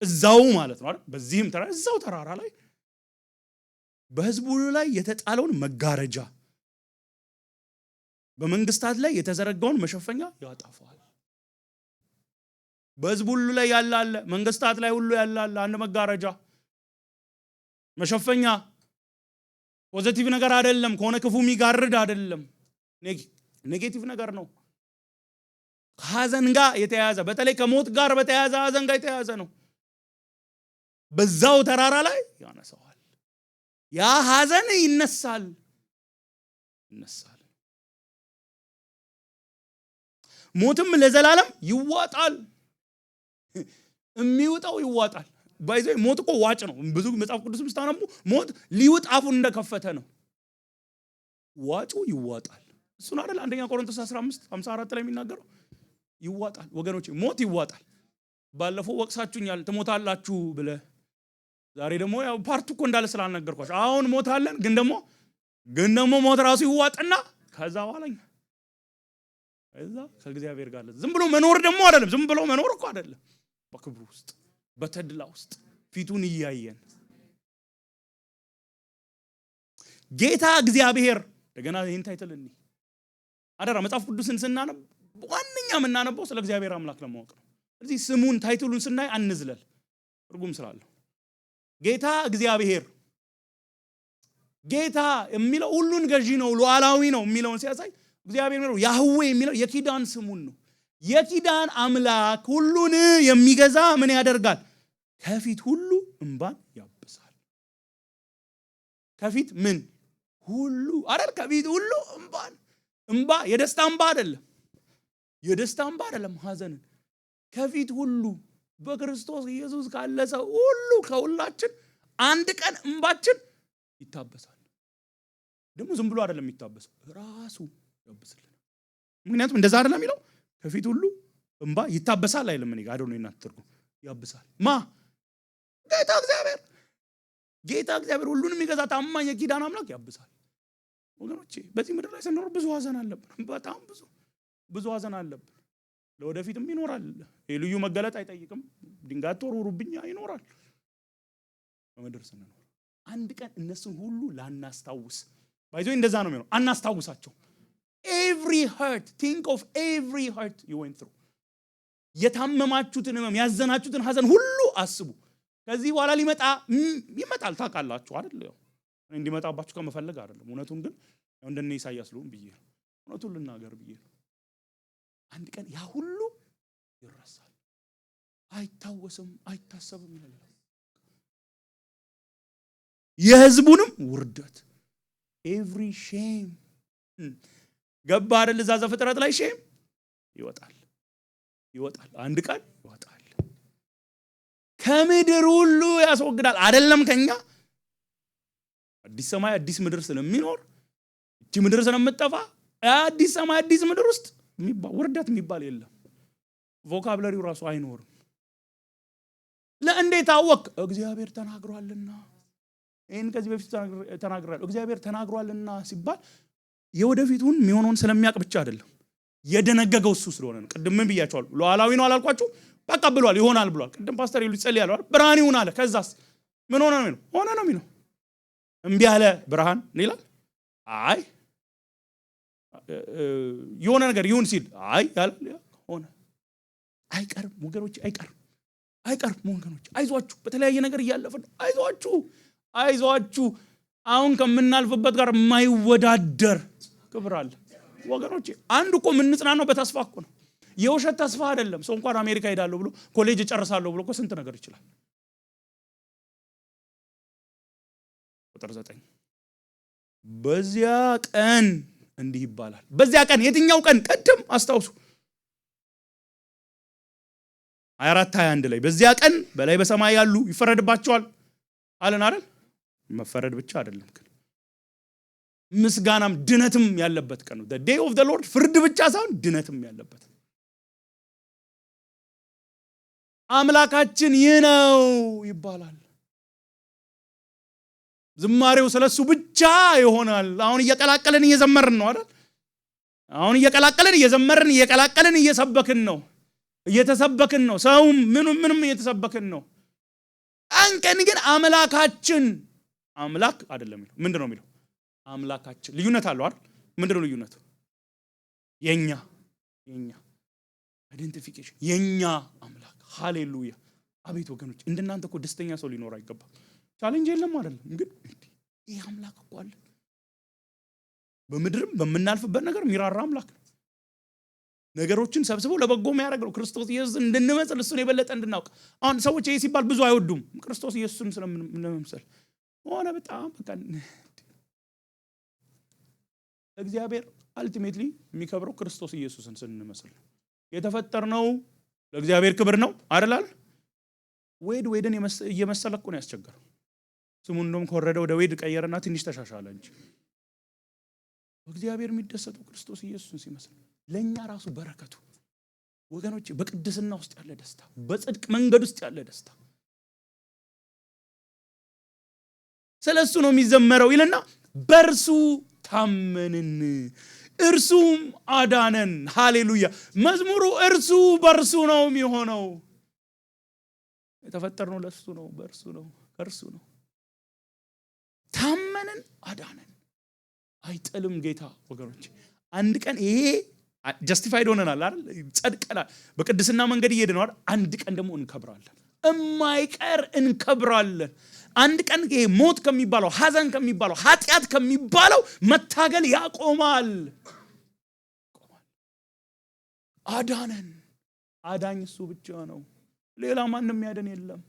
እዛው ማለት ነው አይደል? በዚህም ተራራ፣ እዛው ተራራ ላይ በሕዝቡ ላይ የተጣለውን መጋረጃ፣ በመንግስታት ላይ የተዘረጋውን መሸፈኛ ያጠፋዋል። በሕዝቡ ሁሉ ላይ ያላለ፣ መንግስታት ላይ ሁሉ ያላለ አንድ መጋረጃ መሸፈኛ። ፖዚቲቭ ነገር አይደለም፣ ከሆነ ክፉ የሚጋርድ አይደለም፣ ኔጌቲቭ ነገር ነው። ከሐዘን ጋር የተያያዘ፣ በተለይ ከሞት ጋር በተያያዘ ሐዘን ጋር የተያያዘ ነው። በዛው ተራራ ላይ ያነሳዋል። ያ ሐዘን ይነሳል። ሞትም ለዘላለም ይዋጣል። የሚውጣው ይዋጣል። ባይዘይ ሞት እኮ ዋጭ ነው። ብዙ መጽሐፍ ቅዱስ ምስታነሙ ሞት ሊውጥ አፉን እንደከፈተ ነው። ዋጩ ይዋጣል። እሱን አይደል አንደኛ ቆሮንቶስ 15:54 ላይ የሚናገረው ይዋጣል። ወገኖች ሞት ይዋጣል። ባለፈው ወቅሳችሁኛል ትሞታላችሁ ብለ፣ ዛሬ ደግሞ ያው ፓርቱ እኮ እንዳለ ስላልነገርኳችሁ አሁን ሞታለን። ግን ደግሞ ሞት ራሱ ይዋጥና ከዛ በኋላኛ እዛ ከእግዚአብሔር ጋር ዝም ብሎ መኖር ደግሞ አይደለም። ዝም ብሎ መኖር እኮ አይደለም። በክብሩ ውስጥ በተድላ ውስጥ ፊቱን እያየን ጌታ እግዚአብሔር እንደገና ይህን ታይትልኒ አደራ መጽሐፍ ቅዱስን ስናነብ ዋነኛ የምናነበው ስለ እግዚአብሔር አምላክ ለማወቅ ነው። ስለዚህ ስሙን ታይትሉን ስናይ አንዝለል፣ ትርጉም ስላለው ጌታ እግዚአብሔር። ጌታ የሚለው ሁሉን ገዢ ነው፣ ሉዓላዊ ነው የሚለውን ሲያሳይ እግዚአብሔር ነው ያህዌ የሚለው የኪዳን ስሙን ነው። የኪዳን አምላክ ሁሉን የሚገዛ ምን ያደርጋል? ከፊት ሁሉ እንባን ያብሳል። ከፊት ምን ሁሉ አይደል? ከፊት ሁሉ እንባ የደስታ እንባ አይደለም፣ የደስታ እንባ አይደለም። ሐዘንን ከፊት ሁሉ በክርስቶስ ኢየሱስ ካለ ሰው ሁሉ ከሁላችን አንድ ቀን እንባችን ይታበሳል። ደግሞ ዝም ብሎ አይደለም የሚታበሰው፣ ራሱ ያብስልናል። ምክንያቱም እንደዛ አይደለም የሚለው ከፊት ሁሉ እንባ ይታበሳል አይልም። እኔ ጋር ነው እናትርጉ ያብሳል። ጌታ እግዚአብሔር ሁሉንም የሚገዛ ታማኝ የኪዳን አምላክ ያብሳል። ወገኖቼ በዚህ ምድር ላይ ስንኖር ብዙ ሐዘን አለብን። በጣም ብዙ ሐዘን አለብን። ለወደፊትም ይኖራል። የልዩ መገለጥ አይጠይቅም። ድንጋይ ተወርውሩብኛ ይኖራል። በምድር ስንኖር አንድ ቀን እነሱን ሁሉ ላናስታውስ ባይዞይ እንደዛ ነው የሚሆነው። አናስታውሳቸው። every hurt, think of every hurt you went through. የታመማችሁትን ህመም ያዘናችሁትን ሐዘን ሁሉ አስቡ። ከዚህ በኋላ ይመጣል ታውቃላችሁ አይደል? ያው እንዲመጣባችሁ ከመፈለግ አይደለም። እውነቱን ግን እንደነ ኢሳይያስ ልሁን ብዬ ነው። እውነቱን ልናገር ብዬ ነው። አንድ ቀን ያ ሁሉ ይረሳል፣ አይታወስም፣ አይታሰብም ይላል። የህዝቡንም ውርደት every shame ገባ አይደል? እዛ ዘፍጥረት ላይ ሼም ይወጣል። አንድ ቀን ይወጣል። ከምድር ሁሉ ያስወግዳል። አይደለም ከኛ አዲስ ሰማይ አዲስ ምድር ስለሚኖር እቺ ምድር ስለምትጠፋ አዲስ ሰማይ አዲስ ምድር ውስጥ ውርደት የሚባል የለም። ቮካብለሪው ራሱ አይኖርም። ለእንዴት አወቅ? እግዚአብሔር ተናግሯልና። ይሄን ከዚህ በፊት ተናግሯል። እግዚአብሔር ተናግሯልና ሲባል የወደፊቱን የሚሆነውን ስለሚያውቅ ብቻ አይደለም፣ የደነገገው እሱ ስለሆነ ነው። ቅድም ምን ብያቸዋለሁ? ሉዓላዊ ነው አላልኳችሁ? በቃ ብሏል፣ ይሆናል ብሏል። ቅድም ፓስተር ይሉ ይጸልያል አይደል? ብርሃን ይሁን አለ። ከዛስ ምን ሆነ ነው የሚለው? ሆነ ነው የሚለው። እምቢ አለ ብርሃን ይላል? አይ የሆነ ነገር ይሁን ሲል አይ ያለ ሆነ። አይቀርም ወገኖች፣ አይቀርም ወገኖች። አይዟችሁ፣ በተለያየ ነገር እያለፈን አይዟችሁ። አሁን ከምናልፍበት ጋር የማይወዳደር ክብር አለ ወገኖቼ። አንድ እኮ የምንጽናናው በተስፋ እኮ ነው። የውሸት ተስፋ አይደለም። ሰው እንኳን አሜሪካ ሄዳለሁ ብሎ ኮሌጅ እጨርሳለሁ ብሎ እኮ ስንት ነገር ይችላል። ቁጥር 9 በዚያ ቀን እንዲህ ይባላል። በዚያ ቀን የትኛው ቀን? ቀደም አስታውሱ 24:21 ላይ በዚያ ቀን በላይ በሰማይ ያሉ ይፈረድባቸዋል አለን አይደል? መፈረድ ብቻ አይደለም ግን ምስጋናም ድነትም ያለበት ቀን ነው። the day of the Lord ፍርድ ብቻ ሳይሆን ድነትም ያለበት። አምላካችን ይህ ነው ይባላል። ዝማሬው ስለሱ ብቻ ይሆናል። አሁን እየቀላቀልን እየዘመርን ነው አይደል? አሁን እየቀላቀልን እየዘመርን እየቀላቀልን እየሰበክን ነው፣ እየተሰበክን ነው። ሰው ምንም እየተሰበክን ነው። አንቀን ግን አምላካችን አምላክ አይደለም የሚለው። ምንድነው የሚለው? አምላካችን። ልዩነት አለው አይደል? ምንድነው ልዩነቱ? የኛ አይደንቲፊኬሽን፣ የኛ አምላክ። ሃሌሉያ! አቤት ወገኖች፣ እንደናንተ እኮ ደስተኛ ሰው ሊኖር አይገባም። ቻሌንጅ የለም አይደለም? ግን ይሄ አምላክ እኮ አለ። በምድርም በመናልፍበት ነገር ሚራራ አምላክ ነው። ነገሮችን ሰብስቦ ለበጎ የሚያደርግ ነው። ክርስቶስ ኢየሱስ እንድንመስል እሱን የበለጠ እንድናውቅ። አሁን ሰዎች ይሄ ሲባል ብዙ አይወዱም። ክርስቶስ ኢየሱስን ስለምንመስል ሆነ በጣም በቃ እግዚአብሔር አልቲሜትሊ የሚከብረው ክርስቶስ ኢየሱስን ስንመስል ነው። የተፈጠርነው ለእግዚአብሔር ክብር ነው አይደል? ዌድን እየመሰለ እኮ ነው ያስቸገረው። ስሙን እንደውም ከወረደ ወደ ዌድ ቀየረና ትንሽ ተሻሻለ እንጂ እግዚአብሔር የሚደሰተው ክርስቶስ ኢየሱስን ሲመስል። ለኛ ራሱ በረከቱ ወገኖች በቅድስና ውስጥ ያለ ደስታ፣ በጽድቅ መንገድ ውስጥ ያለ ደስታ ስለሱ ነው የሚዘመረው ይልና በእርሱ ታመንን እርሱም አዳነን። ሃሌሉያ! መዝሙሩ እርሱ በእርሱ ነው የሚሆነው። የተፈጠርነው ለሱ ነው፣ በእርሱ ነው፣ ከእርሱ ነው። ታመንን፣ አዳነን። አይጥልም ጌታ ወገኖች። አንድ ቀን ይሄ ጀስቲፋይድ ሆነናል አይደል? ጸድቀናል፣ በቅድስና መንገድ እየሄድን ነው አይደል? አንድ ቀን ደግሞ እንከብራለን፣ እማይቀር እንከብራለን። አንድ ቀን ይሄ ሞት ከሚባለው፣ ሐዘን ከሚባለው፣ ኃጢአት ከሚባለው መታገል ያቆማል። አዳነን። አዳኝ እሱ ብቻ ነው፣ ሌላ ማንም ያድን የለም።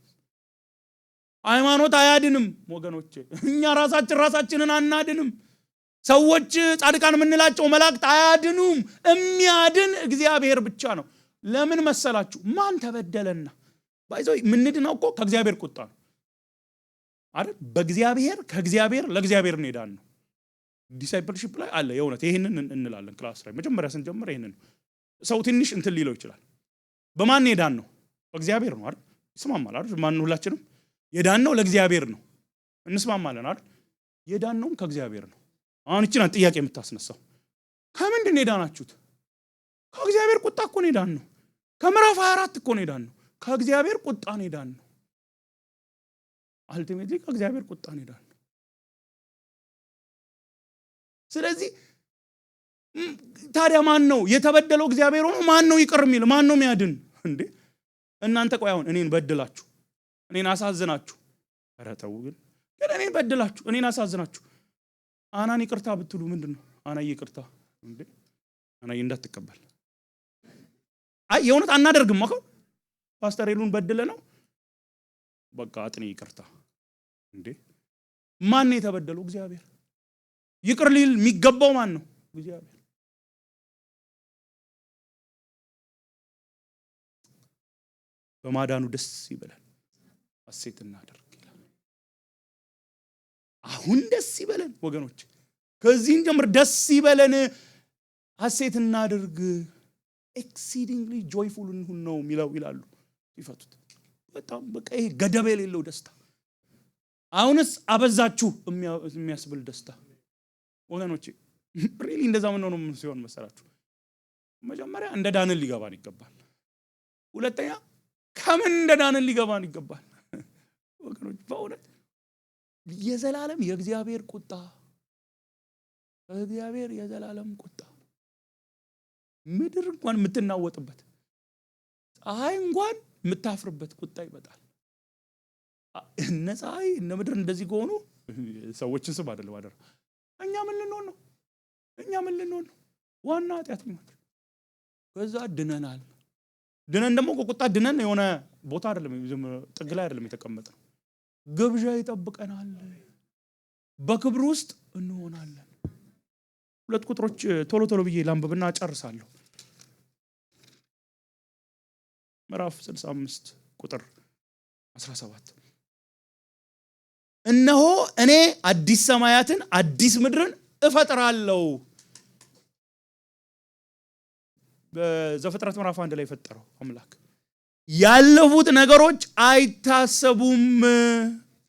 ሃይማኖት አያድንም ወገኖቼ። እኛ ራሳችንን አናድንም። ሰዎች ጻድቃን የምንላቸው መላእክት አያድኑም። የሚያድን እግዚአብሔር ብቻ ነው። ለምን መሰላችሁ? ማን ተበደለና? ባይዘው ምንድነው እኮ ከእግዚአብሔር ቁጣ ነው አይደል? በእግዚአብሔር ከእግዚአብሔር ለእግዚአብሔር እንሄዳን ነው። ዲሳይፕልሺፕ ላይ አለ የእውነት ይሄንን እንላለን። ክላስ ላይ መጀመሪያ ስንጀምር ይሄንን ሰው ትንሽ እንትን ሊለው ይችላል። በማን ሄዳን ነው? በእግዚአብሔር ነው አይደል? ይስማማል አይደል? ማን ሁላችንም የዳን ነው ለእግዚአብሔር ነው። እንስማማለን አይደል? የዳን ነው ከእግዚአብሔር ነው። አሁን እቺ ናት ጥያቄ የምታስነሳው። ከምንድን ነው የዳናችሁት? ከእግዚአብሔር ቁጣ እኮ ነው የዳነው። ከምዕራፍ 24 እኮ ነው የዳነው። ከእግዚአብሔር ቁጣ ነው የዳነው። አልቲሜትሊ ከእግዚአብሔር ቁጣ ነው የዳነው። ስለዚህ ታዲያ ማን ነው የተበደለው? እግዚአብሔር ሆኖ ማን ነው ይቅር የሚል? ማን ነው የሚያድን እንዴ? እናንተ ቆይ አሁን እኔን በድላችሁ፣ እኔን አሳዝናችሁ፣ ኧረ ተው ግን እኔን በድላችሁ፣ እኔን አሳዝናችሁ አናን ይቅርታ ብትሉ ምንድነው? አናዬ ይቅርታ እንዴ? አናዬ እንዳትቀበል። አይ የእውነት አናደርግም እኮ ፓስተር ሄሉን በድለ ነው በቃ አጥኔ ይቅርታ እንዴ? ማን ነው የተበደለው? እግዚአብሔር። ይቅር ሊል የሚገባው ማን ነው? እግዚአብሔር። በማዳኑ ደስ ይበላል፣ ሐሴት እናደርግ ይላል። አሁን ደስ ይበለን ወገኖች፣ ከዚህን ጀምር ደስ ይበለን፣ ሐሴት እናደርግ። ኤክሲዲንግሊ ጆይፉል እንሁን ነው የሚለው ይላሉ ይፈቱት። በጣም በቃ ይሄ ገደብ የሌለው ደስታ። አሁንስ አበዛችሁ የሚያስብል ደስታ ወገኖቼ። ሪሊ እንደዛ ምን ሆኖ ምን ሲሆን መሰራችሁ? መጀመሪያ እንደ ዳንን ሊገባን ይገባል። ሁለተኛ ከምን እንደ ዳንን ሊገባን ይገባል ወገኖች። በእውነት የዘላለም የእግዚአብሔር ቁጣ፣ እግዚአብሔር የዘላለም ቁጣ፣ ምድር እንኳን የምትናወጥበት፣ ፀሐይ እንኳን የምታፍርበት ቁጣ ይመጣል። እነ ፀሐይ እነ ምድር እንደዚህ ከሆኑ ሰዎችን ስም አይደለም አደረ። እኛ ምን ልንሆን ነው? እኛ ምን ልንሆን ነው? ዋና ኃጢአተኞች። ከዛ ድነናል። ድነን ደግሞ ከቁጣ ድነን የሆነ ቦታ አይደለም፣ ጥግ ላይ አይደለም የተቀመጥነው። ግብዣ ይጠብቀናል። በክብር ውስጥ እንሆናለን። ሁለት ቁጥሮች ቶሎ ቶሎ ብዬ ላንብብና ጨርሳለሁ። ምዕራፍ 65 ቁጥር 17 እነሆ እኔ አዲስ ሰማያትን አዲስ ምድርን እፈጥራለሁ። በዘፍጥረት ምዕራፍ 1 ላይ የፈጠረው አምላክ ያለፉት ነገሮች አይታሰቡም፣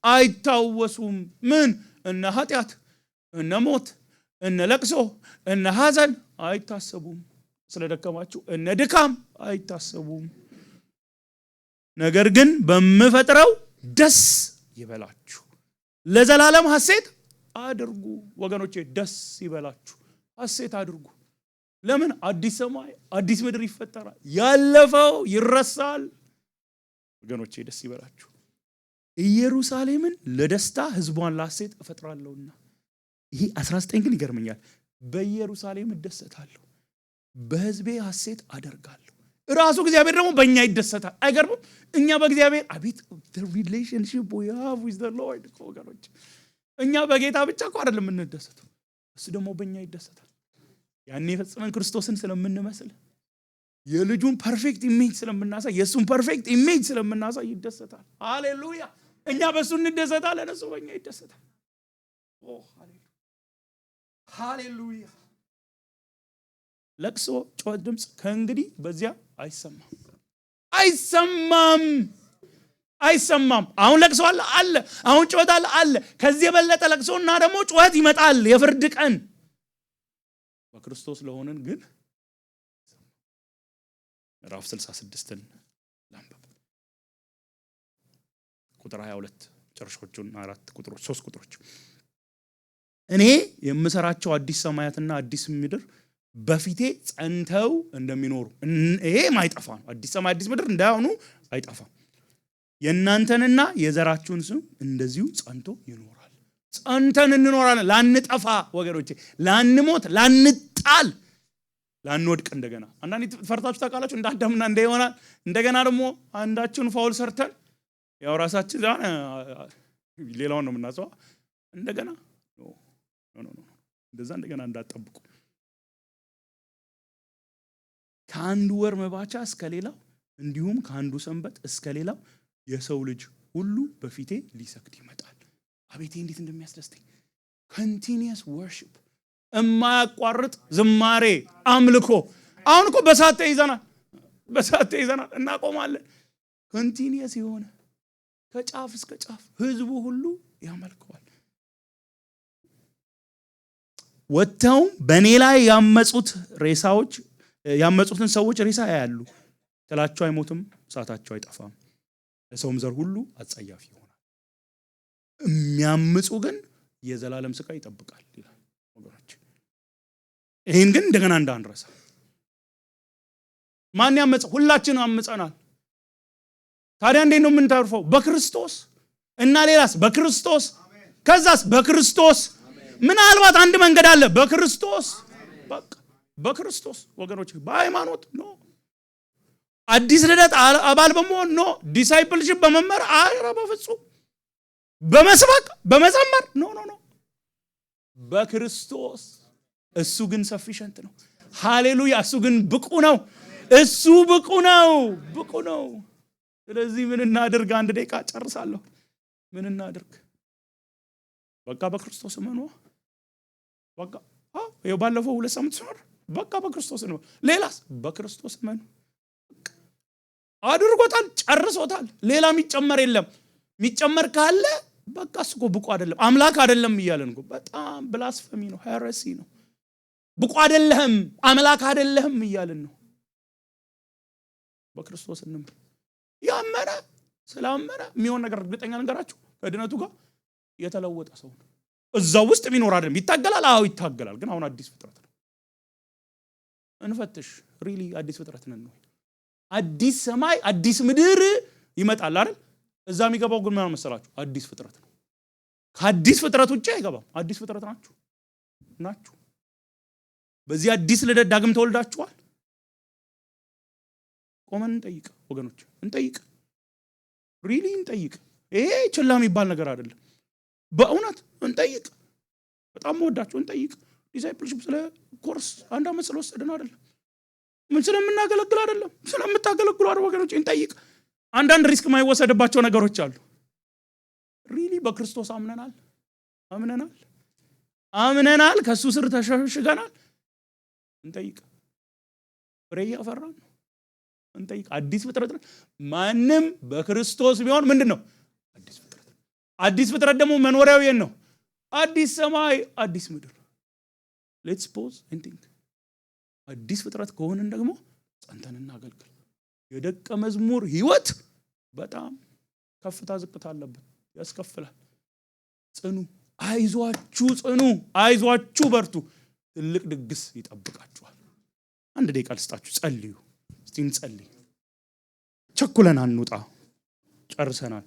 አይታወሱም። ምን? እነ ኃጢአት፣ እነ ሞት፣ እነ ለቅሶ፣ እነ ሐዘን አይታሰቡም። ስለደከማችሁ እነ ድካም አይታሰቡም። ነገር ግን በምፈጥረው ደስ ይበላችሁ፣ ለዘላለም ሐሴት አድርጉ። ወገኖቼ ደስ ይበላችሁ፣ ሐሴት አድርጉ። ለምን? አዲስ ሰማይ አዲስ ምድር ይፈጠራል። ያለፈው ይረሳል። ወገኖቼ ደስ ይበላችሁ። ኢየሩሳሌምን ለደስታ ሕዝቧን ለሐሴት እፈጥራለሁና። ይሄ 19 ግን ይገርመኛል። በኢየሩሳሌም እደሰታለሁ፣ በሕዝቤ ሐሴት አደርጋለሁ። ራሱ እግዚአብሔር ደግሞ በእኛ ይደሰታል። አይገርምም? እኛ በእግዚአብሔር አቤት the relationship we have with the Lord ወገኖች። እኛ በጌታ ብቻ እኮ አይደለም የምንደሰተው፣ እሱ ደግሞ በእኛ ይደሰታል። ያኔ የፈጸመን ክርስቶስን ስለምንመስል፣ የልጁን ፐርፌክት ኢሜጅ ስለምናሳይ፣ የእሱን ፐርፌክት ኢሜጅ ስለምናሳይ ይደሰታል። ሃሌሉያ! እኛ በእሱ እንደሰታለን፣ እሱ በእኛ ይደሰታል። ሃሌሉያ! ለቅሶ፣ ጩኸት ድምፅ ከእንግዲህ በዚያ አይሰማም፣ አይሰማም፣ አይሰማም። አሁን ለቅሶ አለ፣ አሁን ጩኸት አለ። ከዚህ የበለጠ ለቅሶና ደግሞ ጩኸት ይመጣል፣ የፍርድ ቀን። በክርስቶስ ለሆነን ግን ምዕራፍ 66ን ላንብብ። ቁጥር 22 ጨርሾቹን 3 ቁጥሮች እኔ የምሰራቸው አዲስ ሰማያትና አዲስ ምድር በፊቴ ጸንተው እንደሚኖሩ። ይሄ ማይጠፋ ነው። አዲስ ሰማይ አዲስ ምድር እንዳይሆኑ አይጠፋም። የእናንተንና የዘራችሁን ስም እንደዚሁ ጸንቶ ይኖራል። ጸንተን እንኖራለን፣ ላንጠፋ ወገኖቼ፣ ላንሞት፣ ላንጣል፣ ላንወድቅ። እንደገና አንዳንዴ ፈርታችሁ ታውቃላችሁ? እንደ አዳምና እንደ ሔዋን እንደገና ደግሞ አንዳችን ፋውል ሰርተን ያው ራሳችን ሌላውን ነው የምናጸዋ። እንደገና እንደዛ እንደገና እንዳትጠብቁ። ከአንዱ ወር መባቻ እስከ ሌላው እንዲሁም ከአንዱ ሰንበት እስከ ሌላው የሰው ልጅ ሁሉ በፊቴ ሊሰግድ ይመጣል። አቤቴ እንዴት እንደሚያስደስተኝ! ኮንቲኒየስ ወርሺፕ፣ የማያቋርጥ ዝማሬ፣ አምልኮ። አሁን እኮ በሳት ተይዘናል፣ እናቆማለን። ኮንቲኒየስ የሆነ ከጫፍ እስከ ጫፍ ህዝቡ ሁሉ ያመልከዋል። ወጥተው በእኔ ላይ ያመጹትን ሰዎች ሬሳ ያያሉ። ጥላቸው አይሞትም፣ እሳታቸው አይጠፋም፣ ለሰውም ዘር ሁሉ አጸያፊ ይሆናል። የሚያምጹ ግን የዘላለም ስቃይ ይጠብቃል ይላል ወገኖች። ይህን ግን እንደገና እንዳንረሳ። ማን ያመጸ? ሁላችንም አምጸናል። ታዲያ እንዴት ነው የምንተርፈው? በክርስቶስ እና ሌላስ? በክርስቶስ ከዛስ? በክርስቶስ። ምናልባት አንድ መንገድ አለ። በክርስቶስ በቃ በክርስቶስ ወገኖች። በሃይማኖት ነው፣ አዲስ ልደት አባል በመሆን ነው፣ ዲሳይፕልሺፕ በመመር አረ በፍጹም በመስበክ በመዘመር ኖ በክርስቶስ። እሱ ግን ሰፊሸንት ነው። ሃሌሉያ። እሱ ግን ብቁ ነው። እሱ ብቁ ነው። ስለዚህ ምን እናድርግ? 1 ደቂቃ ጨርሳለሁ። ምን እናድርግ? በቃ በክርስቶስ እመኑ። በቃ ይኸው ባለፈው 2 ሳምንት ሲሆን በቃ በክርስቶስ ነው። ሌላስ? በክርስቶስ እመኑ። አድርጎታል፣ ጨርሶታል። ሌላ የሚጨመር የለም። የሚጨመር ካለ በቃ እሱ ብቁ አይደለም፣ አምላክ አይደለም እያለን ነው። በጣም ብላስፈሚ ነው፣ ሄረሲ ነው። ብቁ አይደለህም፣ አምላክ አይደለህም እያለን ነው። በክርስቶስ እንመን። ያመነ ስላመነ የሚሆን ነገር እርግጠኛ ነገራችሁ ከድነቱ ጋር የተለወጠ ሰው ነው። እዛው ውስጥ የሚኖር አይደለም። ይታገላል፣ አዎ ይታገላል። ግን አሁን አዲስ ፍጥረት ነው። እንፈትሽ። ሪሊ አዲስ ፍጥረት ነን ነው? አዲስ ሰማይ አዲስ ምድር ይመጣል አይደል? እዛ የሚገባው ግን ምን መሰላችሁ? አዲስ ፍጥረት ነው። ከአዲስ ፍጥረት ውጪ አይገባም። አዲስ ፍጥረት ናችሁ። በዚህ አዲስ ልደት ዳግም ተወልዳችኋል። ቆመን እንጠይቅ ወገኖች፣ እንጠይቅ። ሪሊ እንጠይቅ። ይሄ ችላ የሚባል ነገር አይደለም። በእውነት እንጠይቅ። በጣም ወዳችሁ እንጠይቅ። ዲሳይፕልሺፕ ስለ ኮርስ 1 ዓመት ስለወሰድን አይደለም። ምን ስለምናገለግል አይደለም። ስለምታገለግሉ አይደል ወገኖች፣ እንጠይቅ። አንዳንድ ሪስክ የማይወሰድባቸው ነገሮች አሉ። ሪሊ በክርስቶስ አምነናል። ከሱ ስር ተሸሽገናል። እንጠይቅ። ፍሬ ያፈራን ነው። እንጠይቅ። አዲስ ፍጥረት ነው። ማንም በክርስቶስ ቢሆን ምንድነው? አዲስ ፍጥረት። አዲስ ፍጥረት ደግሞ መኖሪያው የት ነው? አዲስ ሰማይ አዲስ ምድር። ሌትስ ፖዝ ኤንድ ቲንክ። አዲስ ፍጥረት ከሆነን ደግሞ ጸንተን እናገልግል። የደቀ መዝሙር ህይወት በጣም ከፍታ ዝቅታ አለበት፣ ያስከፍላል። ጽኑ፣ አይዟችሁ፣ በርቱ። ትልቅ ድግስ ይጠብቃችኋል። 1 ደቂቃ ልስጣችሁ፣ ጸልዩ። እስቲ እንጸልይ። ቸኩለን አንውጣ፣ ጨርሰናል።